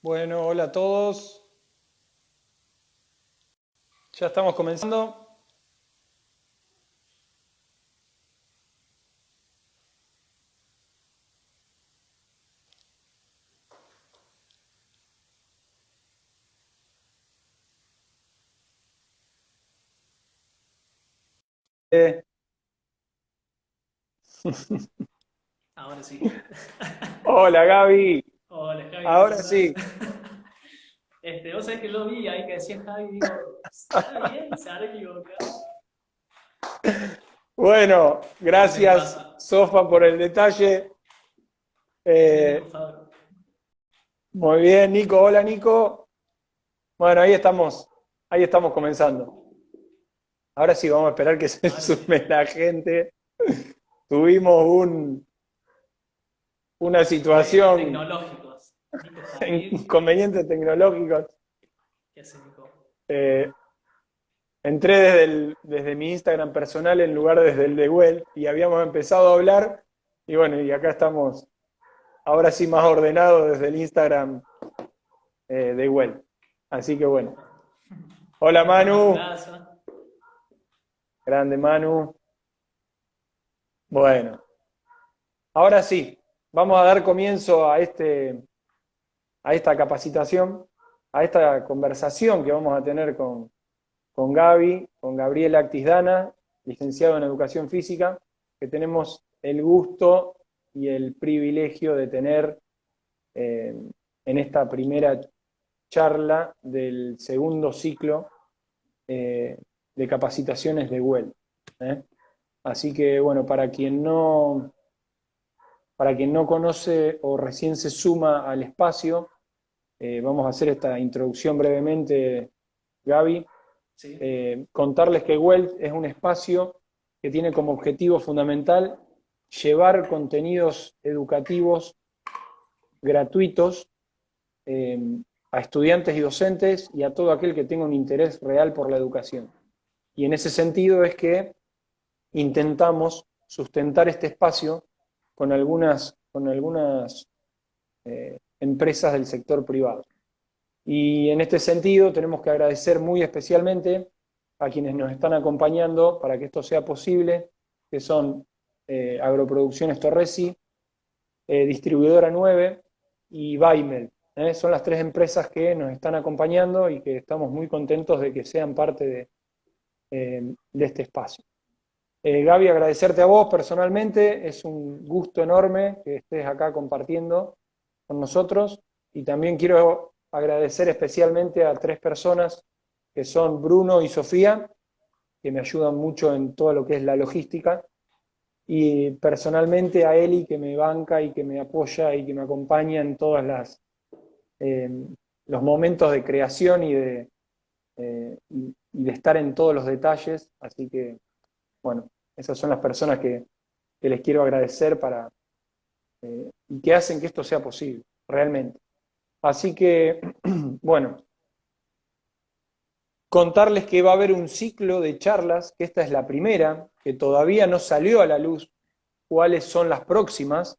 Bueno, hola a todos. Ya estamos comenzando. Eh, Ahora sí. Hola Gaby. Hola Javi, ¿cómo Ahora andás? sí. Vos sabés que lo vi ahí que decía Javi, digo, ¿estará bien? ¿Se habrá equivocado? Bueno, Me gracias pasa. Sofa por el detalle. Nico Eh, Fabro. Muy bien, Nico. Hola Nico. Bueno, ahí estamos. Ahí estamos comenzando. Ahora sí, vamos a esperar que se Ahora sí. sume la gente. Tuvimos una Inconvenientes situación, tecnológicos. Nico Javid. inconvenientes tecnológicos. ¿Qué hace Nico? Eh, Entré desde mi Instagram personal en lugar desde el de Well y habíamos empezado a hablar y bueno, y acá estamos ahora sí más ordenados desde el Instagram de Well. Así que bueno. Epa. Hola ¿Cómo está Manu Manu, Laza? grande Manu. Bueno, ahora sí, vamos a dar comienzo a esta capacitación, a esta conversación que vamos a tener con Gaby, con Gabriela Actisdana, licenciado en Educación Física, que tenemos el gusto y el privilegio de tener eh, en esta primera charla del segundo ciclo eh, de capacitaciones de WEL. ¿eh? Así que, bueno, para quien no conoce o recién se suma al espacio, vamos a hacer esta introducción brevemente, Gaby. Sí. Contarles que Welt es un espacio que tiene como objetivo fundamental llevar contenidos educativos gratuitos eh, a estudiantes y docentes y a todo aquel que tenga un interés real por la educación. Y en ese sentido es que intentamos sustentar este espacio con algunas empresas del sector privado. Y en este sentido tenemos que agradecer muy especialmente a quienes nos están acompañando para que esto sea posible, que son Agroproducciones Torresi, Distribuidora 9 y Baimel. Son las tres empresas que nos están acompañando y que estamos muy contentos de que sean parte de este espacio. Gaby, agradecerte a vos personalmente, es un gusto enorme que estés acá compartiendo con nosotros y también quiero agradecer especialmente a tres personas que son Bruno y Sofía, que me ayudan mucho en todo lo que es la logística, y personalmente a Eli, que me banca y que me apoya y que me acompaña en todas eh, los momentos de creación y de estar en todos los detalles, así que bueno, esas son las personas que les quiero agradecer y que hacen que esto sea posible, realmente. Así que, bueno, contarles que va a haber un ciclo de charlas, que esta es la primera, que todavía no salió a la luz cuáles son las próximas,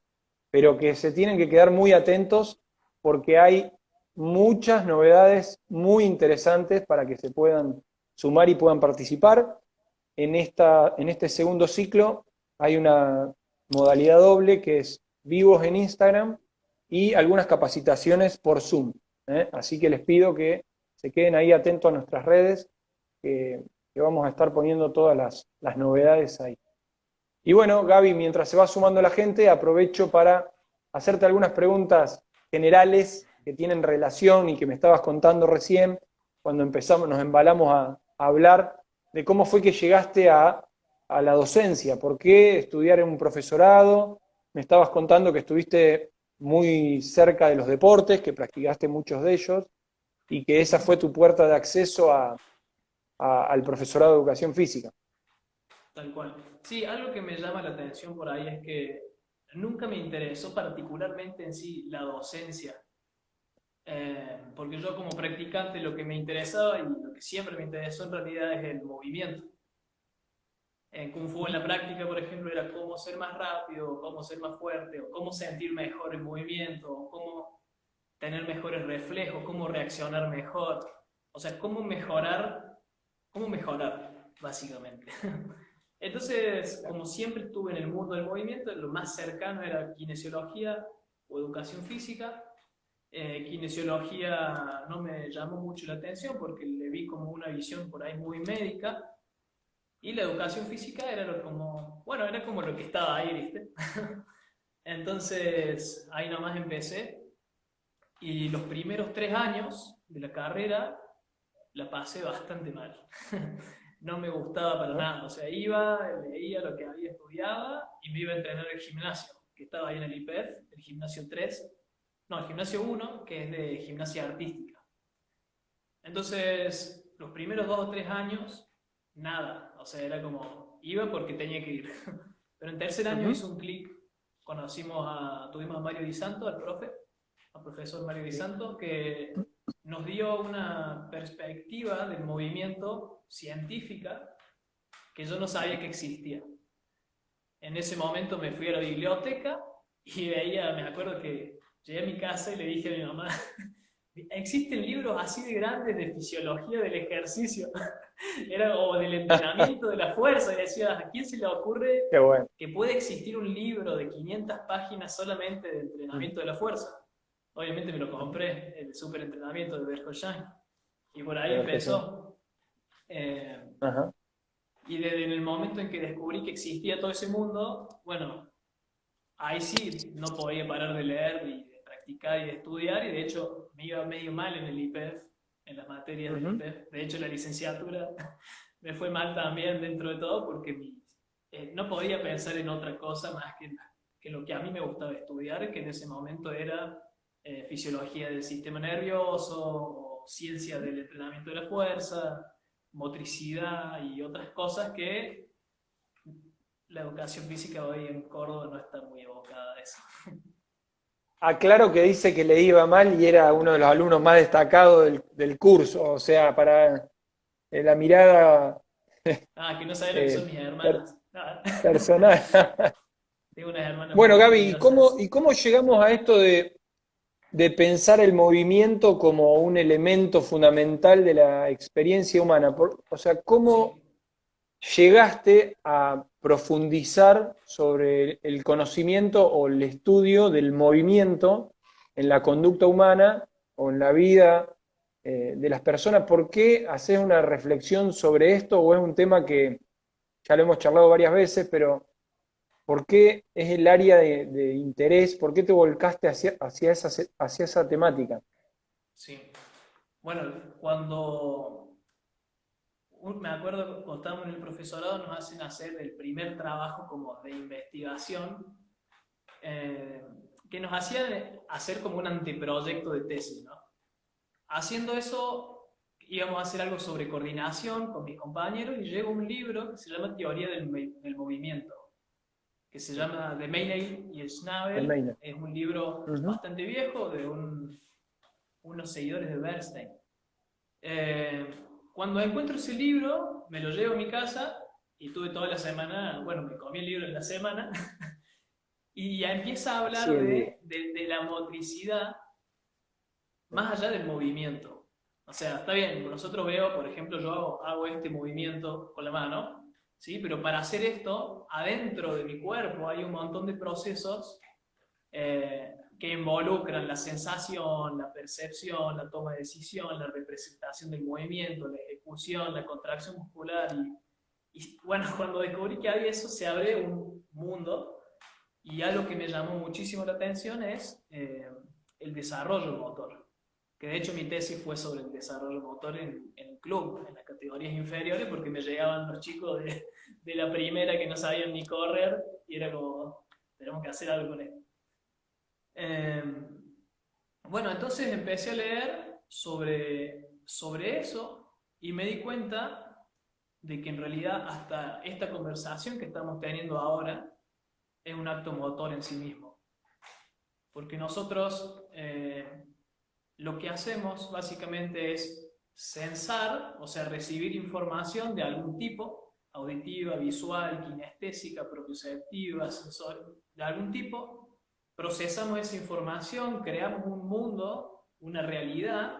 pero que se tienen que quedar muy atentos porque hay muchas novedades muy interesantes para que se puedan sumar y puedan participar. En este segundo ciclo hay una modalidad doble que es vivos en Instagram y algunas capacitaciones por Zoom. Así que les pido que se queden ahí atentos a nuestras redes, que vamos a estar poniendo todas las novedades ahí. Y bueno, Gaby, mientras se va sumando la gente, aprovecho para hacerte algunas preguntas generales que tienen relación y que me estabas contando recién cuando empezamos, nos embalamos a hablar de cómo fue que llegaste a la docencia, por qué estudiar en un profesorado. Me estabas contando que estuviste muy cerca de los deportes, que practicaste muchos de ellos y que esa fue tu puerta de acceso al profesorado de educación física. Tal cual. Sí, algo que me llama la atención por ahí es que nunca me interesó particularmente en sí la docencia. Porque yo como practicante lo que me interesaba y lo que siempre me interesó en realidad es el movimiento. En Kung Fu en la práctica, por ejemplo, era cómo ser más rápido, cómo ser más fuerte, o cómo sentir mejor el movimiento, o cómo tener mejores reflejos, cómo reaccionar mejor, o sea, cómo mejorar, básicamente. Entonces, como siempre estuve en el mundo del movimiento, lo más cercano era kinesiología o educación física. Kinesiología no me llamó mucho la atención porque le vi como una visión por ahí muy médica, y la educación física era como, bueno, era como lo que estaba ahí, ¿viste? Entonces, ahí nomás empecé, y los primeros 3 años de la carrera la pasé bastante mal. No me gustaba para ¿no? nada, o sea, iba, leía lo que había estudiado y me iba a entrenar al gimnasio, que estaba ahí en el IPEF, el gimnasio 3, no, el gimnasio 1, que es de gimnasia artística. Entonces, los primeros 2 o 3 años, nada, o sea, era como, iba porque tenía que ir. Pero en tercer año Ujú. hizo un clic, tuvimos a Mario Di Santo, al profe, al profesor Mario Di Sí. Santo, que nos dio una perspectiva del movimiento científica que yo no sabía que existía. En ese momento me fui a la biblioteca y veía, me acuerdo que llegué a mi casa y le dije a mi mamá, existen libros así de grandes de fisiología del ejercicio, o del entrenamiento de la fuerza, y decía, ¿a quién se le ocurre Qué bueno. que puede existir un libro de 500 páginas solamente de Mm. entrenamiento de la fuerza? Obviamente me lo compré, el superentrenamiento de Berkshire, y por ahí Pero que sí. empezó. Eh, Ajá. y desde el momento en que descubrí que existía todo ese mundo, bueno, ahí sí no podía parar de leer y de practicar y de estudiar, y de hecho me iba medio mal en el IPEF, en las materias del Ujú. IPEF. De hecho, la licenciatura me fue mal también dentro de todo porque no podía pensar en otra cosa más que lo que a mí me gustaba estudiar, que en ese momento era fisiología del sistema nervioso, o ciencia del entrenamiento de la fuerza, motricidad y otras cosas que la educación física hoy en Córdoba no está muy evocada a eso. Aclaro que dice que le iba mal y era uno de los alumnos más destacados del curso, o sea, para la mirada Ah, que no saben lo que son eh, mis per- hermanas. Ah, personal. tengo unas hermanas Bueno, muy Gaby, curiosas. y cómo llegamos a esto de pensar el movimiento como un elemento fundamental de la experiencia humana? O sea, ¿cómo Sí, llegaste a profundizar sobre el conocimiento o el estudio del movimiento en la conducta humana o en la vida de las personas? ¿Por qué haces una reflexión sobre esto o es un tema que ya lo hemos charlado varias veces, pero ¿por qué es el área de interés? ¿Por qué te volcaste hacia esa temática? sí. Bueno, me acuerdo cuando estábamos en el profesorado, nos hacen hacer el primer trabajo como de investigación, eh, que nos hacían hacer como un anteproyecto de tesis, ¿no? Haciendo eso, íbamos a hacer algo sobre coordinación con mis compañeros, y llegó un libro que se llama Teoría del Movimiento, que se llama The Meinel y el El Schnabel. Mainer. Es un libro Ujú. bastante viejo de unos seguidores de Bernstein. Eh, Cuando encuentro ese libro, me lo llevo a mi casa y tuve toda la semana, bueno, me comí el libro en la semana, y ya empieza a Así hablar el libro. de la motricidad más allá del movimiento. O sea, está bien, nosotros veo, por ejemplo, yo hago este movimiento con la mano, ¿sí? Pero para hacer esto, adentro de mi cuerpo hay un montón de procesos que involucran la sensación, la percepción, la toma de decisión, la representación del movimiento, la ejecución, la contracción muscular. Y bueno, cuando descubrí que había eso, se abre un mundo, y algo que me llamó muchísimo la atención es el desarrollo motor, que de hecho mi tesis fue sobre el desarrollo motor en el club, en las categorías inferiores, porque me llegaban los chicos de la primera que no sabían ni correr, y era como, tenemos que hacer algo con esto. Eh, bueno, entonces empecé a leer sobre eso, y me di cuenta de que en realidad hasta esta conversación que estamos teniendo ahora es un acto motor en sí mismo. Porque nosotros lo que hacemos básicamente es sensar, o sea, recibir información de algún tipo, auditiva, visual, kinestésica, propioceptiva, sensor, de algún tipo, procesamos esa información, creamos un mundo, una realidad,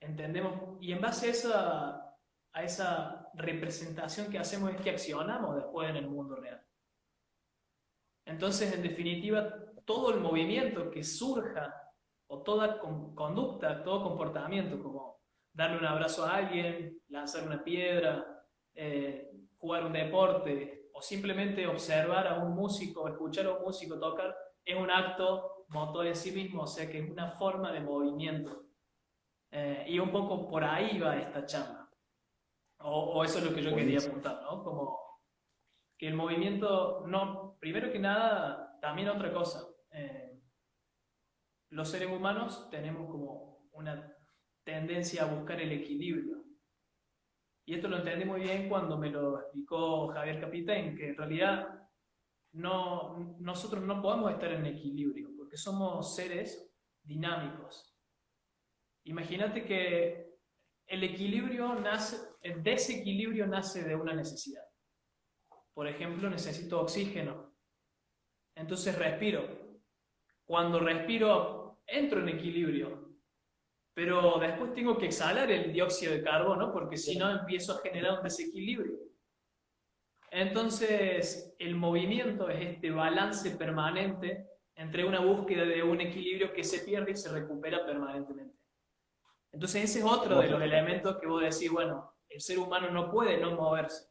entendemos, y en base a esa representación que hacemos es que accionamos después en el mundo real. Entonces, en definitiva, todo el movimiento que surja, o toda conducta, todo comportamiento, como darle un abrazo a alguien, lanzar una piedra, jugar un deporte, o simplemente observar a un músico, escuchar a un músico tocar, es un acto motor en sí mismo, o sea que es una forma de movimiento. Y un poco por ahí va esta charla. O eso es lo que yo quería Buenísimo. apuntar, ¿no? Como que el movimiento, no, primero que nada, también otra cosa. Los seres humanos tenemos como una tendencia a buscar el equilibrio. Y esto lo entendí muy bien cuando me lo explicó Javier Capitán, que en realidad nosotros no podemos estar en equilibrio, porque somos seres dinámicos. Imagínate que el desequilibrio nace de una necesidad. Por ejemplo, necesito oxígeno, entonces respiro. Cuando respiro, entro en equilibrio, pero después tengo que exhalar el dióxido de carbono porque si no empiezo a generar un desequilibrio. Entonces, el movimiento es este balance permanente entre una búsqueda de un equilibrio que se pierde y se recupera permanentemente. Entonces, ese es otro de los elementos que vos decís, bueno, el ser humano no puede no moverse.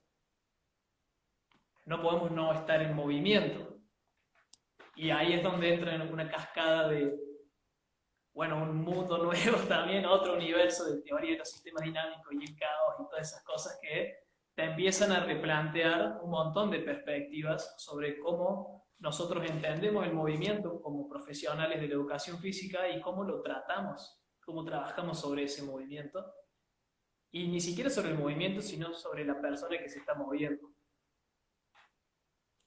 No podemos no estar en movimiento. Y ahí es donde entra en una cascada de, bueno, un mundo nuevo también, otro universo de teoría de los sistemas dinámicos y el caos y todas esas cosas que te empiezan a replantear un montón de perspectivas sobre cómo nosotros entendemos el movimiento como profesionales de la educación física y cómo lo tratamos, cómo trabajamos sobre ese movimiento. Y ni siquiera sobre el movimiento, sino sobre la persona que se está moviendo.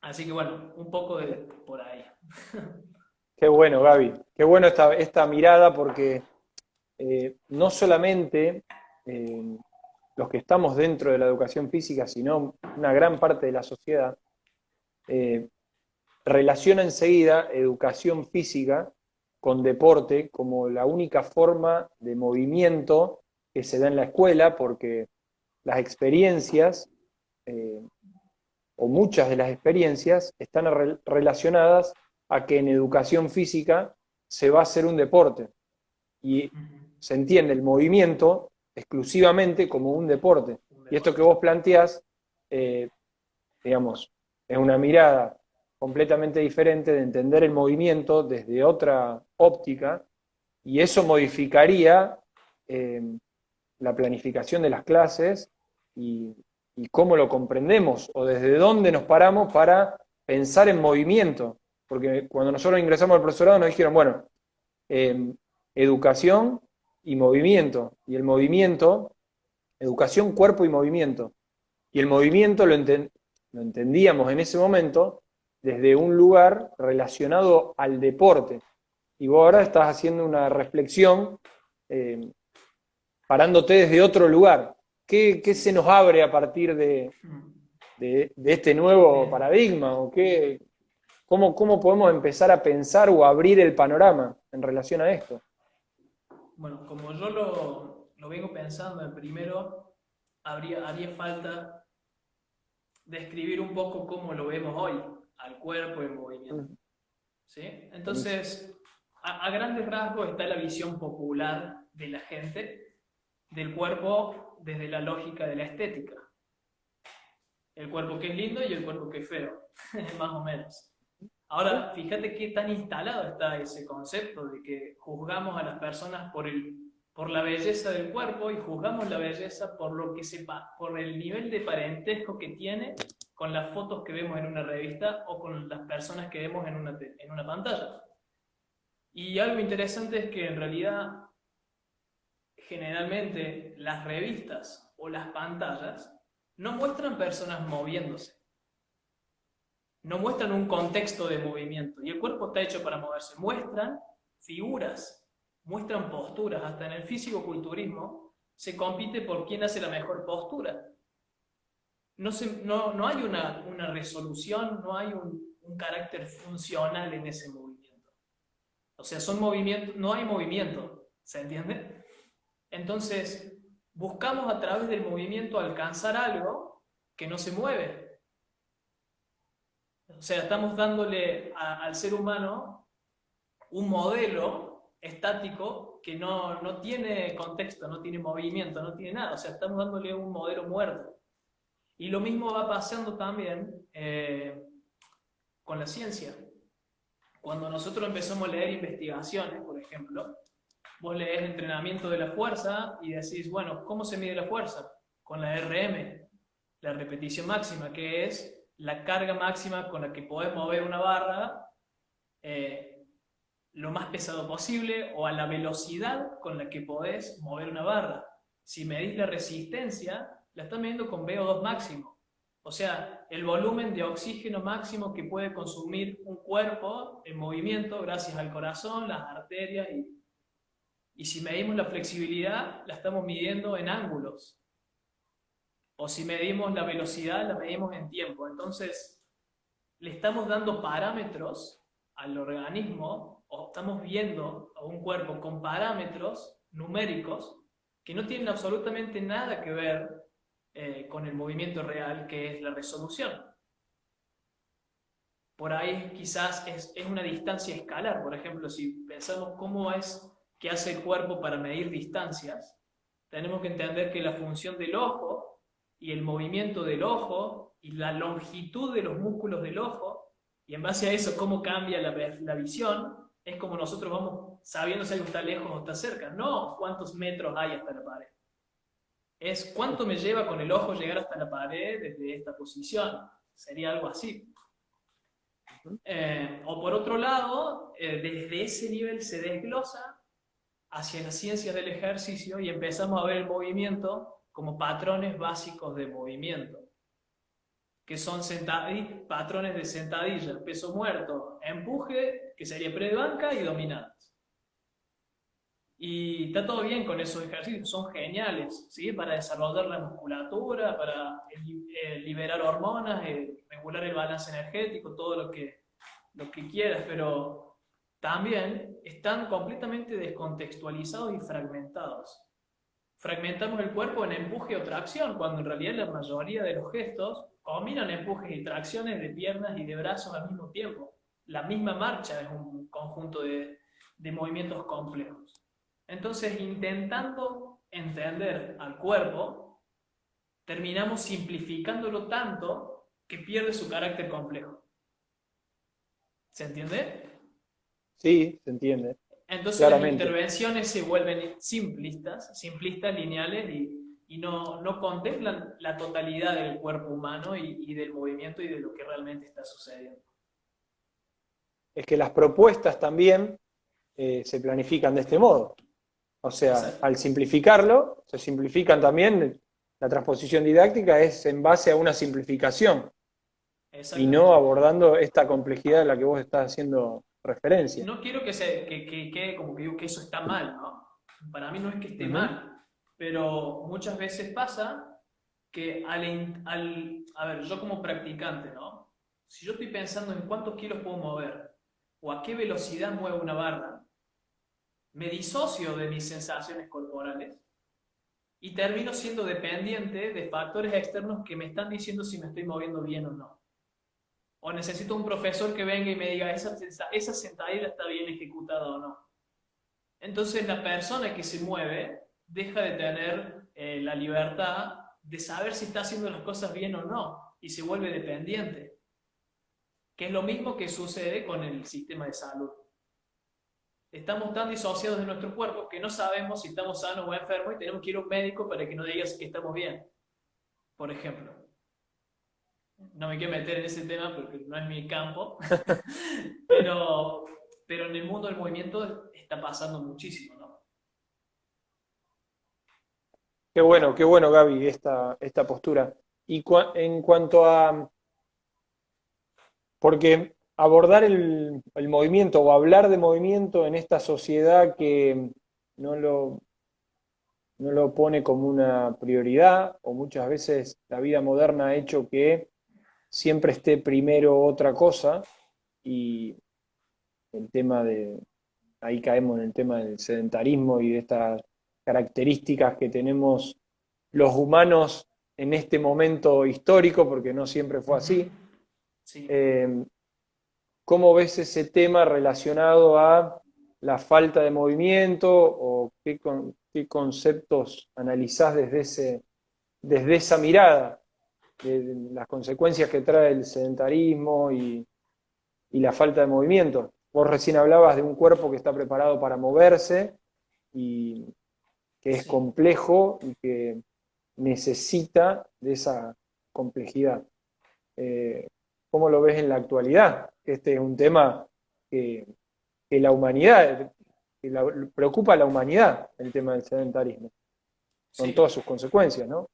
Así que bueno, un poco de por ahí. Qué bueno, Gaby. Qué bueno esta mirada porque no solamente los que estamos dentro de la educación física, sino una gran parte de la sociedad, eh, relaciona enseguida educación física con deporte como la única forma de movimiento que se da en la escuela, porque las experiencias, eh, o muchas de las experiencias, están relacionadas a que en educación física se va a hacer un deporte. Y se entiende el movimiento exclusivamente como un deporte. Y esto que vos planteás, digamos, es una mirada completamente diferente de entender el movimiento desde otra óptica, y eso modificaría la planificación de las clases y cómo lo comprendemos o desde dónde nos paramos para pensar en movimiento. Porque cuando nosotros ingresamos al profesorado nos dijeron, bueno, educación y movimiento. Y el movimiento, educación, cuerpo y movimiento. Y el movimiento lo entendíamos en ese momento desde un lugar relacionado al deporte. Y vos ahora estás haciendo una reflexión parándote desde otro lugar. ¿Qué se nos abre a partir de este nuevo paradigma? ¿O cómo podemos empezar a pensar o abrir el panorama en relación a esto? Bueno, como yo lo vengo pensando, en primero haría falta describir un poco cómo lo vemos hoy, al cuerpo en movimiento. ¿Sí? Entonces, a grandes rasgos está la visión popular de la gente del cuerpo desde la lógica de la estética. El cuerpo que es lindo y el cuerpo que es feo, más o menos. Ahora, fíjate qué tan instalado está ese concepto de que juzgamos a las personas por la belleza del cuerpo y juzgamos la belleza por lo que sepa, por el nivel de parentesco que tiene con las fotos que vemos en una revista o con las personas que vemos en una pantalla. Y algo interesante es que en realidad, generalmente, las revistas o las pantallas no muestran personas moviéndose, no muestran un contexto de movimiento, y el cuerpo está hecho para moverse, muestran figuras, muestran posturas, hasta en el físico-culturismo se compite por quién hace la mejor postura. No hay una resolución, no hay un carácter funcional en ese movimiento. O sea, son movimientos, no hay movimiento, ¿se entiende? Entonces, buscamos a través del movimiento alcanzar algo que no se mueve. O sea, estamos dándole al ser humano un modelo estático que no tiene contexto, no tiene movimiento, no tiene nada. O sea, estamos dándole un modelo muerto. Y lo mismo va pasando también con la ciencia. Cuando nosotros empezamos a leer investigaciones, por ejemplo, vos lees entrenamiento de la fuerza y decís, bueno, ¿cómo se mide la fuerza? Con la RM, la repetición máxima, que es la carga máxima con la que podés mover una barra lo más pesado posible o a la velocidad con la que podés mover una barra. Si medís la resistencia, la estás midiendo con VO2 máximo. O sea, el volumen de oxígeno máximo que puede consumir un cuerpo en movimiento gracias al corazón, las arterias y si medimos la flexibilidad, la estamos midiendo en ángulos. O si medimos la velocidad, la medimos en tiempo. Entonces, le estamos dando parámetros al organismo, o estamos viendo a un cuerpo con parámetros numéricos que no tienen absolutamente nada que ver con el movimiento real, que es la resolución. Por ahí quizás es una distancia escalar. Por ejemplo, si pensamos cómo es que hace el cuerpo para medir distancias, tenemos que entender que la función del ojo y el movimiento del ojo y la longitud de los músculos del ojo, y en base a eso cómo cambia la visión, es como nosotros vamos sabiendo si algo está lejos o está cerca, no cuántos metros hay hasta la pared. Es cuánto me lleva con el ojo llegar hasta la pared desde esta posición. Sería algo así. O por otro lado, desde ese nivel se desglosa hacia las ciencias del ejercicio y empezamos a ver el movimiento como patrones básicos de movimiento, que son patrones de sentadilla, peso muerto, empuje, que sería pre-banca, y dominadas. Y está todo bien con esos ejercicios, son geniales, ¿sí? Para desarrollar la musculatura, para liberar hormonas, regular el balance energético, todo lo que quieras, pero también están completamente descontextualizados y fragmentados. Fragmentamos el cuerpo en empuje o tracción, cuando en realidad la mayoría de los gestos combinan empujes y tracciones de piernas y de brazos al mismo tiempo. La misma marcha es un conjunto de movimientos complejos. Entonces, intentando entender al cuerpo, terminamos simplificándolo tanto que pierde su carácter complejo. ¿Se entiende? Sí, se entiende. Entonces las Claramente. intervenciones se vuelven simplistas lineales y no contemplan la totalidad del cuerpo humano y del movimiento y de lo que realmente está sucediendo. Es que las propuestas también se planifican de este modo. O sea, Exacto. al simplificarlo, se simplifican también, la transposición didáctica es en base a una simplificación y no abordando esta complejidad a la que vos estás haciendo referencia. No quiero que quede como que digo que eso está mal, ¿no? Para mí no es que esté mal, pero muchas veces pasa que a ver, yo como practicante, ¿no? Si yo estoy pensando en cuántos kilos puedo mover o a qué velocidad muevo una barra, me disocio de mis sensaciones corporales y termino siendo dependiente de factores externos que me están diciendo si me estoy moviendo bien o no. O necesito un profesor que venga y me diga esa sentadilla está bien ejecutada o no. Entonces la persona que se mueve deja de tener la libertad de saber si está haciendo las cosas bien o no y se vuelve dependiente. Que es lo mismo que sucede con el sistema de salud. Estamos tan disociados de nuestro cuerpo que no sabemos si estamos sanos o enfermos y tenemos que ir a un médico para que nos diga que estamos bien, por ejemplo. No me quiero meter en ese tema porque no es mi campo, pero en el mundo del movimiento está pasando muchísimo, ¿no? Qué bueno, Gaby, esta postura. Y en cuanto a, porque abordar el movimiento o hablar de movimiento en esta sociedad que no lo pone como una prioridad, o muchas veces la vida moderna ha hecho que siempre esté primero otra cosa, y el tema de ahí caemos en el tema del sedentarismo y de estas características que tenemos los humanos en este momento histórico, porque no siempre fue Ujú. así. Sí, Eh, ¿Cómo ves ese tema relacionado a la falta de movimiento o qué conceptos analizás desde esa mirada, de las consecuencias que trae el sedentarismo y la falta de movimiento? Vos recién hablabas de un cuerpo que está preparado para moverse y que es sí. complejo y que necesita de esa complejidad. Eh, ¿Cómo lo ves en la actualidad? Este es un tema que, que la humanidad, preocupa a la humanidad, el tema del sedentarismo, con Sí, todas sus consecuencias, ¿no?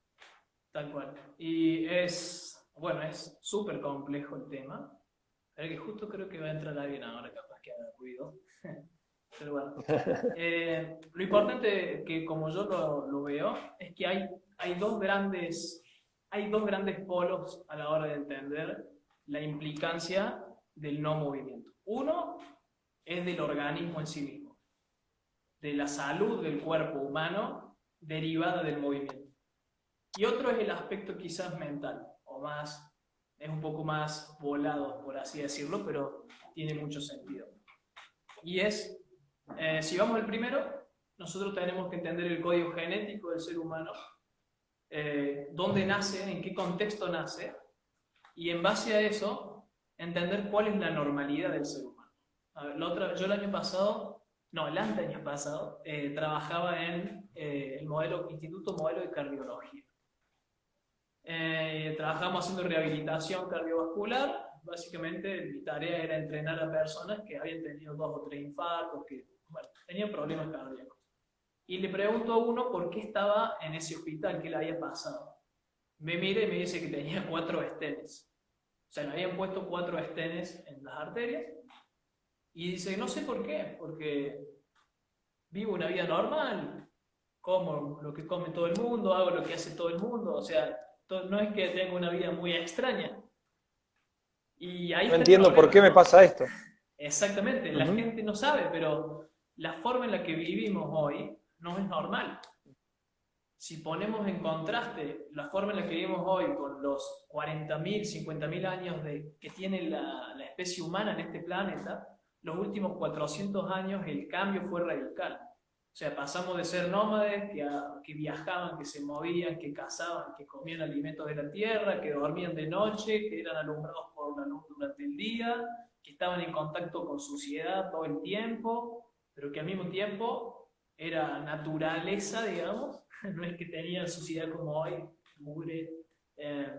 tal cual. Y es, bueno, es súper complejo el tema. Pero que justo creo que va a entrar alguien ahora, capaz que haga ruido. Pero bueno. Lo importante que como yo lo veo es que hay dos grandes polos a la hora de entender la implicancia del no movimiento. Uno es del organismo en sí mismo, de la salud del cuerpo humano derivada del movimiento. Y otro es el aspecto quizás mental, o más, es un poco más volado, por así decirlo, pero tiene mucho sentido. Y es, si vamos al primero, nosotros tenemos que entender el código genético del ser humano, dónde nace, en qué contexto nace, y en base a eso, entender cuál es la normalidad del ser humano. A ver, yo el año pasado, no, el año pasado, trabajaba en el Instituto Modelo de Cardiología. Trabajamos haciendo rehabilitación cardiovascular. Básicamente mi tarea era entrenar a personas que habían tenido 2 o 3 infartos, que bueno, tenían problemas cardíacos. Y le pregunto a uno por qué estaba en ese hospital, qué le había pasado. Me mira y me dice que tenía 4 estenes. O sea, le habían puesto 4 estenes en las arterias. Y dice, no sé por qué, porque vivo una vida normal, como lo que come todo el mundo, hago lo que hace todo el mundo, o sea, no es que tenga una vida muy extraña. Y ahí No está el entiendo por problema, qué me ¿no? pasa esto. Exactamente, la Ujú. gente no sabe, pero la forma en la que vivimos hoy no es normal. Si ponemos en contraste la forma en la que vivimos hoy con los 40.000, 50.000 años que tiene la especie humana en este planeta, los últimos 400 años el cambio fue radical. O sea, pasamos de ser nómades que viajaban, que se movían, que cazaban, que comían alimentos de la tierra, que dormían de noche, que eran alumbrados por la luz durante el día, que estaban en contacto con suciedad todo el tiempo, pero que al mismo tiempo era naturaleza, digamos, no es que tenían suciedad como hoy, mugre. Eh,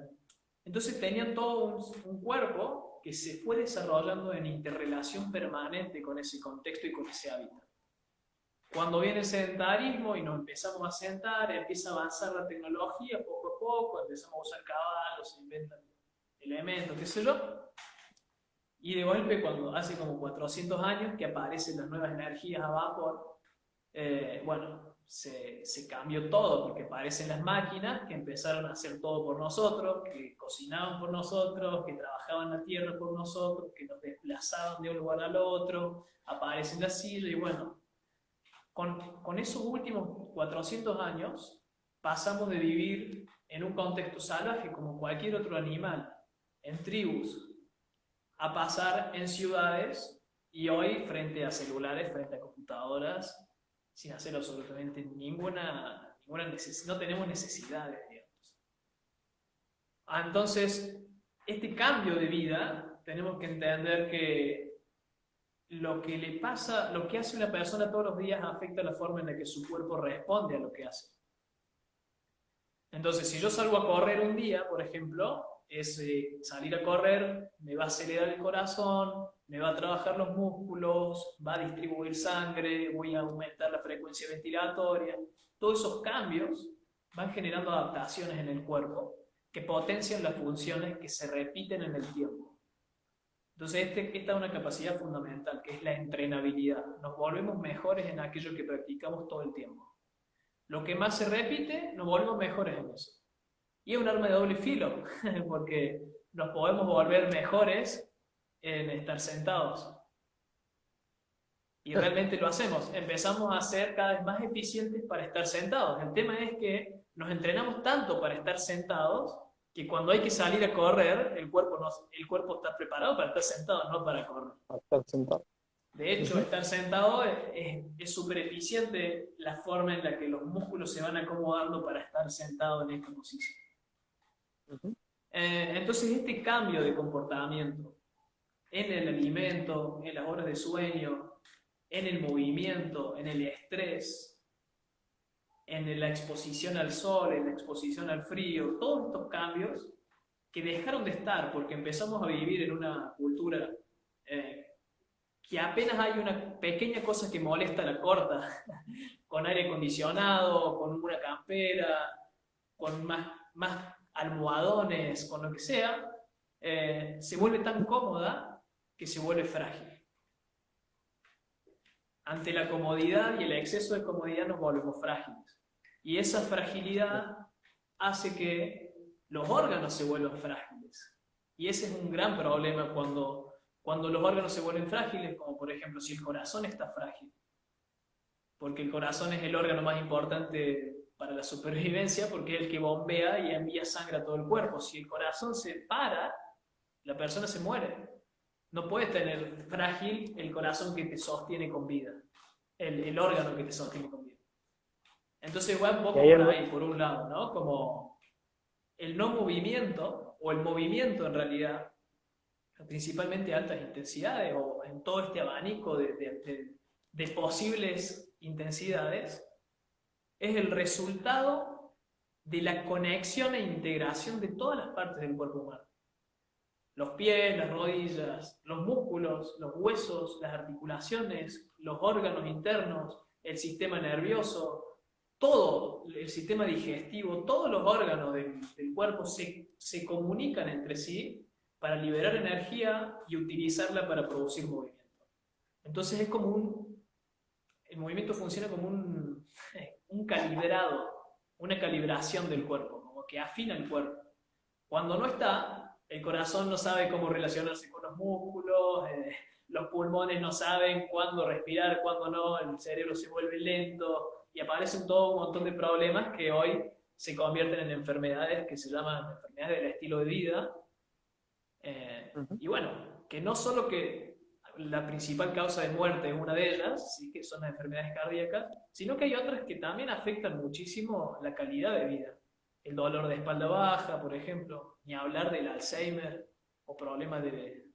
entonces tenían todo un cuerpo que se fue desarrollando en interrelación permanente con ese contexto y con ese hábitat. Cuando viene el sedentarismo y nos empezamos a sentar, empieza a avanzar la tecnología poco a poco, empezamos a usar caballos, se inventan elementos, qué sé yo, y de golpe cuando hace como 400 años que aparecen las nuevas energías a vapor, bueno, se cambió todo porque aparecen las máquinas que empezaron a hacer todo por nosotros, que cocinaban por nosotros, que trabajaban la tierra por nosotros, que nos desplazaban de un lugar al otro, aparecen las sillas y bueno, con esos últimos 400 años pasamos de vivir en un contexto salvaje como cualquier otro animal, en tribus, a pasar en ciudades y hoy frente a celulares, frente a computadoras, sin hacer absolutamente ninguna necesidad, no tenemos necesidades, digamos. Entonces, este cambio de vida, tenemos que entender que lo que le pasa, lo que hace una persona todos los días afecta la forma en la que su cuerpo responde a lo que hace. Entonces, si yo salgo a correr un día, por ejemplo, es salir a correr, me va a acelerar el corazón, me va a trabajar los músculos, va a distribuir sangre, voy a aumentar la frecuencia ventilatoria. Todos esos cambios van generando adaptaciones en el cuerpo que potencian las funciones que se repiten en el tiempo. Entonces, esta es una capacidad fundamental, que es la entrenabilidad. Nos volvemos mejores en aquello que practicamos todo el tiempo. Lo que más se repite, nos volvemos mejores en eso. Y es un arma de doble filo, porque nos podemos volver mejores en estar sentados. Y realmente lo hacemos. Empezamos a ser cada vez más eficientes para estar sentados. El tema es que nos entrenamos tanto para estar sentados que cuando hay que salir a correr, el cuerpo está preparado para estar sentado, no para correr. a estar sentado. De hecho, estar sentado es súper eficiente la forma en la que los músculos se van acomodando para estar sentado en esta posición. Entonces, este cambio de comportamiento en el alimento, en las horas de sueño, en el movimiento, en el estrés, en la exposición al sol, en la exposición al frío, todos estos cambios que dejaron de estar porque empezamos a vivir en una cultura que apenas hay una pequeña cosa que molesta la corta, con aire acondicionado, con una campera, con más almohadones, con lo que sea, se vuelve tan cómoda que se vuelve frágil. Ante la comodidad y el exceso de comodidad nos volvemos frágiles. Y esa fragilidad hace que los órganos se vuelvan frágiles. Y ese es un gran problema cuando los órganos se vuelven frágiles, como por ejemplo si el corazón está frágil. Porque el corazón es el órgano más importante para la supervivencia, porque es el que bombea y envía sangre a todo el cuerpo. Si el corazón se para, la persona se muere. No puedes tener frágil el corazón que te sostiene con vida, el órgano que te sostiene con vida. Entonces va un poco por ahí, por un lado, ¿no? Como el no movimiento, o el movimiento en realidad, principalmente a altas intensidades, o en todo este abanico de posibles intensidades, es el resultado de la conexión e integración de todas las partes del cuerpo humano. Los pies, las rodillas, los músculos, los huesos, las articulaciones, los órganos internos, el sistema nervioso, todo el sistema digestivo, todos los órganos del cuerpo se comunican entre sí para liberar energía y utilizarla para producir movimiento. Entonces es como el movimiento funciona como un calibrado, una calibración del cuerpo, como que afina el cuerpo. Cuando no está, el corazón no sabe cómo relacionarse con los músculos, los pulmones no saben cuándo respirar, cuándo no, el cerebro se vuelve lento y aparecen todo un montón de problemas que hoy se convierten en enfermedades que se llaman enfermedades del estilo de vida. Y bueno, que no solo que la principal causa de muerte es una de ellas, ¿sí? Que son las enfermedades cardíacas, sino que hay otras que también afectan muchísimo la calidad de vida. El dolor de espalda baja, por ejemplo, ni hablar del Alzheimer o problemas de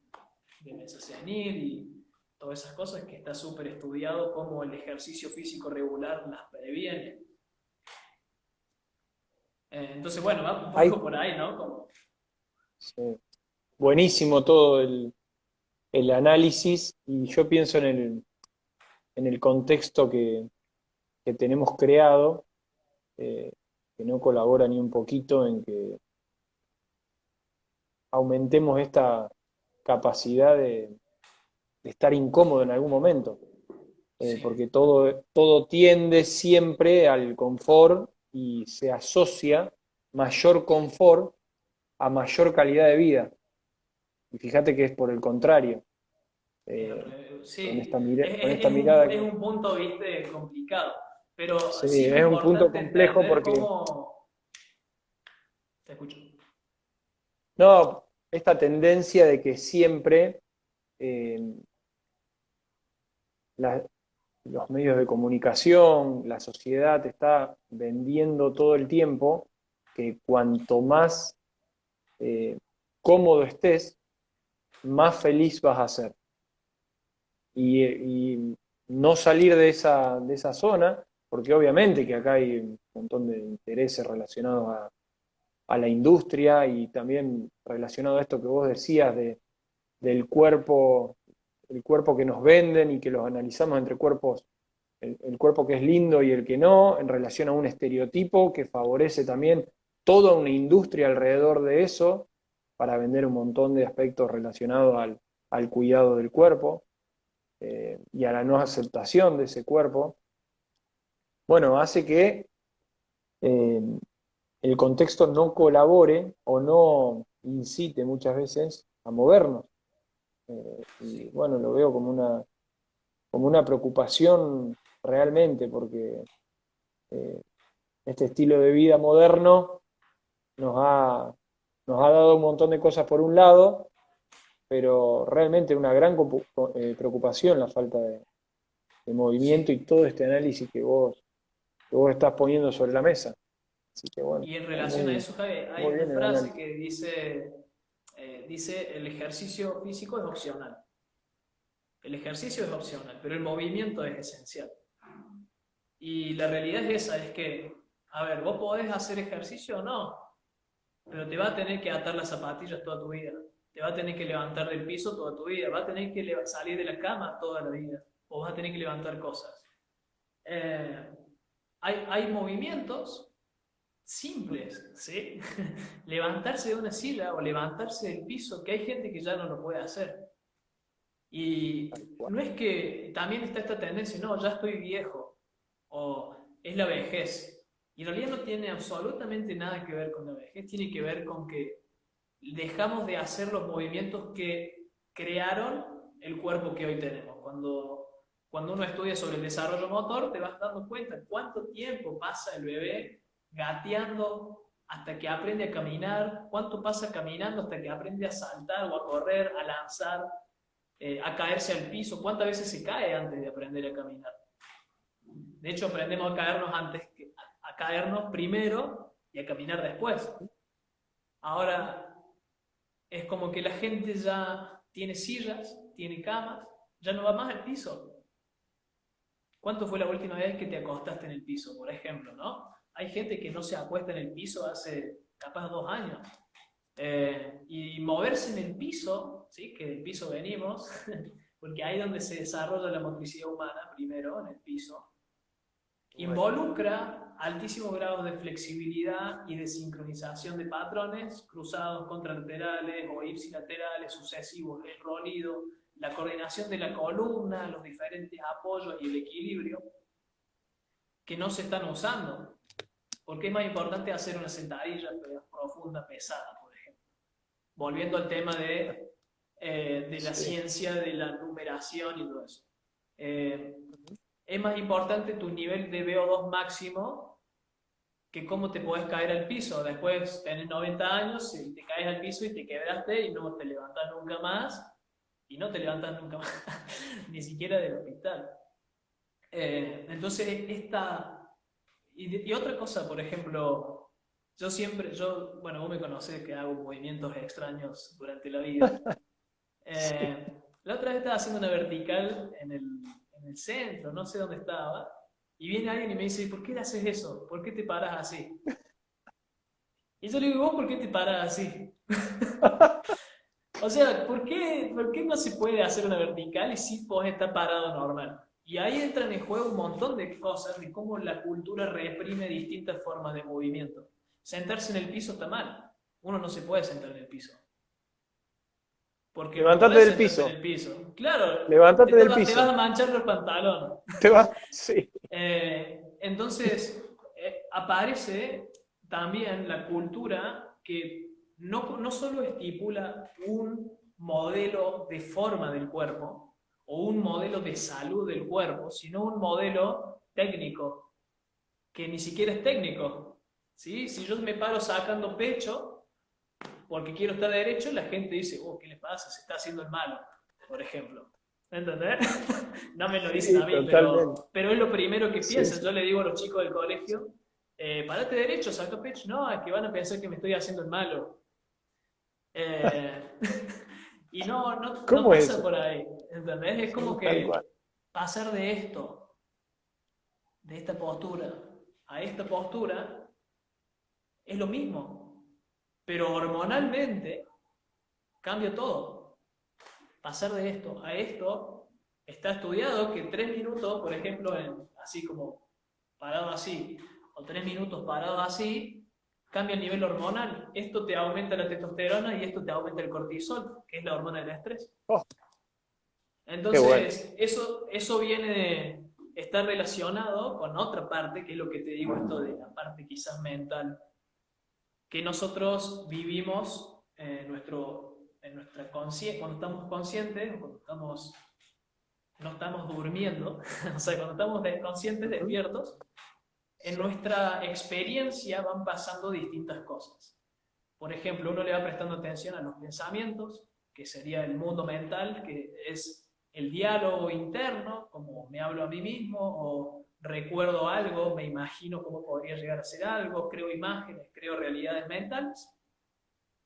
demencia senil y todas esas cosas que está súper estudiado cómo el ejercicio físico regular las previene. Entonces, bueno, va un poco por ahí, ¿no? Sí. Buenísimo todo el análisis, y yo pienso en el contexto que tenemos creado, que no colabora ni un poquito en que aumentemos esta capacidad de estar incómodo en algún momento, Sí. porque todo tiende siempre al confort y se asocia mayor confort a mayor calidad de vida. Y fíjate que es por el contrario. Sí, Con esta mirada. es un punto, viste, complicado, pero Sí, sí es es un punto importante complejo entender porque, cómo... Te escucho. no, esta tendencia de que siempre eh, la- los medios de comunicación, la sociedad te está vendiendo todo el tiempo que cuanto más cómodo estés, más feliz vas a ser. Y no salir de esa zona, porque obviamente que acá hay un montón de intereses relacionados a la industria y también relacionado a esto que vos decías del cuerpo, el cuerpo que nos venden y que los analizamos entre cuerpos, el cuerpo que es lindo y el que no, en relación a un estereotipo que favorece también toda una industria alrededor de eso para vender un montón de aspectos relacionados al cuidado del cuerpo y a la no aceptación de ese cuerpo. Bueno, hace que eh, el contexto no colabore o no incite muchas veces a movernos. Y bueno, lo veo como como una preocupación realmente, porque eh, este estilo de vida moderno nos ha, nos ha dado un montón de cosas por un lado, pero realmente una gran preocupación la falta de movimiento y Sí. todo este análisis que vos estás poniendo sobre la mesa. Así que bueno, Y en está relación a eso, Javi, hay muy una bien el frase análisis. que dice el ejercicio físico es opcional. El ejercicio es opcional, pero el movimiento es esencial. Y la realidad es esa, es que, a ver, vos podés hacer ejercicio o no, pero te va a tener que atar las zapatillas toda tu vida. Te va a tener que levantar del piso toda tu vida. Va a tener que salir de la cama toda la vida. O vas a tener que levantar cosas. Eh, hay movimientos simples, ¿sí? Levantarse de una silla o levantarse del piso, que hay gente que ya no lo puede hacer. Y no es que también está esta tendencia, no, ya estoy viejo, o es la vejez. Y en realidad no tiene absolutamente nada que ver con la vejez, tiene que ver con que dejamos de hacer los movimientos que crearon el cuerpo que hoy tenemos. Cuando uno estudia sobre el desarrollo motor, te vas dando cuenta cuánto tiempo pasa el bebé gateando hasta que aprende a caminar, cuánto pasa caminando hasta que aprende a saltar o a correr, a lanzar, a caerse al piso, cuántas veces se cae antes de aprender a caminar. De hecho, aprendemos a caernos a caernos primero y a caminar después. Ahora, es como que la gente ya tiene sillas, tiene camas, ya no va más al piso. ¿Cuánto fue la última vez que te acostaste en el piso, por ejemplo, no? Hay gente que no se acuesta en el piso hace capaz 2 años. Y moverse en el piso, ¿sí? Que del piso venimos, porque ahí es donde se desarrolla la motricidad humana, primero, en el piso, Bueno, involucra altísimos grados de flexibilidad y de sincronización de patrones cruzados, contralaterales o ipsilaterales, sucesivos, el rolido, la coordinación de la columna, los diferentes apoyos y el equilibrio que no se están usando. Porque es más importante hacer una sentadilla profunda, pesada, por ejemplo. Volviendo al tema de la sí. ciencia, de la numeración y todo eso. Es más importante tu nivel de VO2 máximo que cómo te podés caer al piso. Después tenés 90 años y te caes al piso y te quebraste y no te levantas nunca más. Y no te levantas nunca más, ni siquiera del hospital. Entonces, y otra cosa, por ejemplo, bueno, vos me conocés que hago movimientos extraños durante la vida. Sí. La otra vez estaba haciendo una vertical en el centro, no sé dónde estaba, y viene alguien y me dice, ¿por qué haces eso? ¿Por qué te paras así? Y yo le digo, ¿vos por qué te paras así? O sea, ¿por qué no se puede hacer una vertical y sí podés estar parado normal? Y ahí entran en juego un montón de cosas de cómo la cultura reprime distintas formas de movimiento. Sentarse en el piso está mal. Uno no se puede sentar en el piso. Porque no Levantate podés del sentarte en piso. el piso. Claro, Levantate del te vas a piso. manchar los pantalones. Te vas. Sí. Entonces, aparece también la cultura que no solo estipula un modelo de forma del cuerpo o un modelo de salud del cuerpo, sino un modelo técnico, que ni siquiera es técnico. ¿Sí? Si yo me paro sacando pecho porque quiero estar derecho, la gente dice, oh, ¿qué le pasa? Se está haciendo el malo, por ejemplo. ¿Entendés? No me lo dicen Sí, a mí, totalmente. pero es lo primero que Sí, piensan. sí. Yo le digo a los chicos del colegio, parate derecho, saca pecho. No, es que van a pensar que me estoy haciendo el malo. Eh, y no ¿Cómo es pasa eso? por ahí, ¿entendés? Es como Sí, tal que cual. pasar de esto, de esta postura, a esta postura, es lo mismo. Pero hormonalmente cambia todo. Pasar de esto a esto, está estudiado que 3 minutos, por ejemplo, así como parado así, o 3 minutos parado así, cambia el nivel hormonal. Esto te aumenta la testosterona y esto te aumenta el cortisol, que es la hormona del estrés. Oh, qué bueno. Entonces, eso está relacionado con otra parte, que es lo que te digo, esto de la parte quizás mental, que nosotros vivimos en nuestra conciencia, cuando estamos conscientes, cuando estamos no estamos durmiendo, o sea, cuando estamos conscientes, Ujú. despiertos, en nuestra experiencia van pasando distintas cosas. Por ejemplo, uno le va prestando atención a los pensamientos, que sería el mundo mental, que es el diálogo interno, como me hablo a mí mismo, o recuerdo algo, me imagino cómo podría llegar a ser algo, creo imágenes, creo realidades mentales.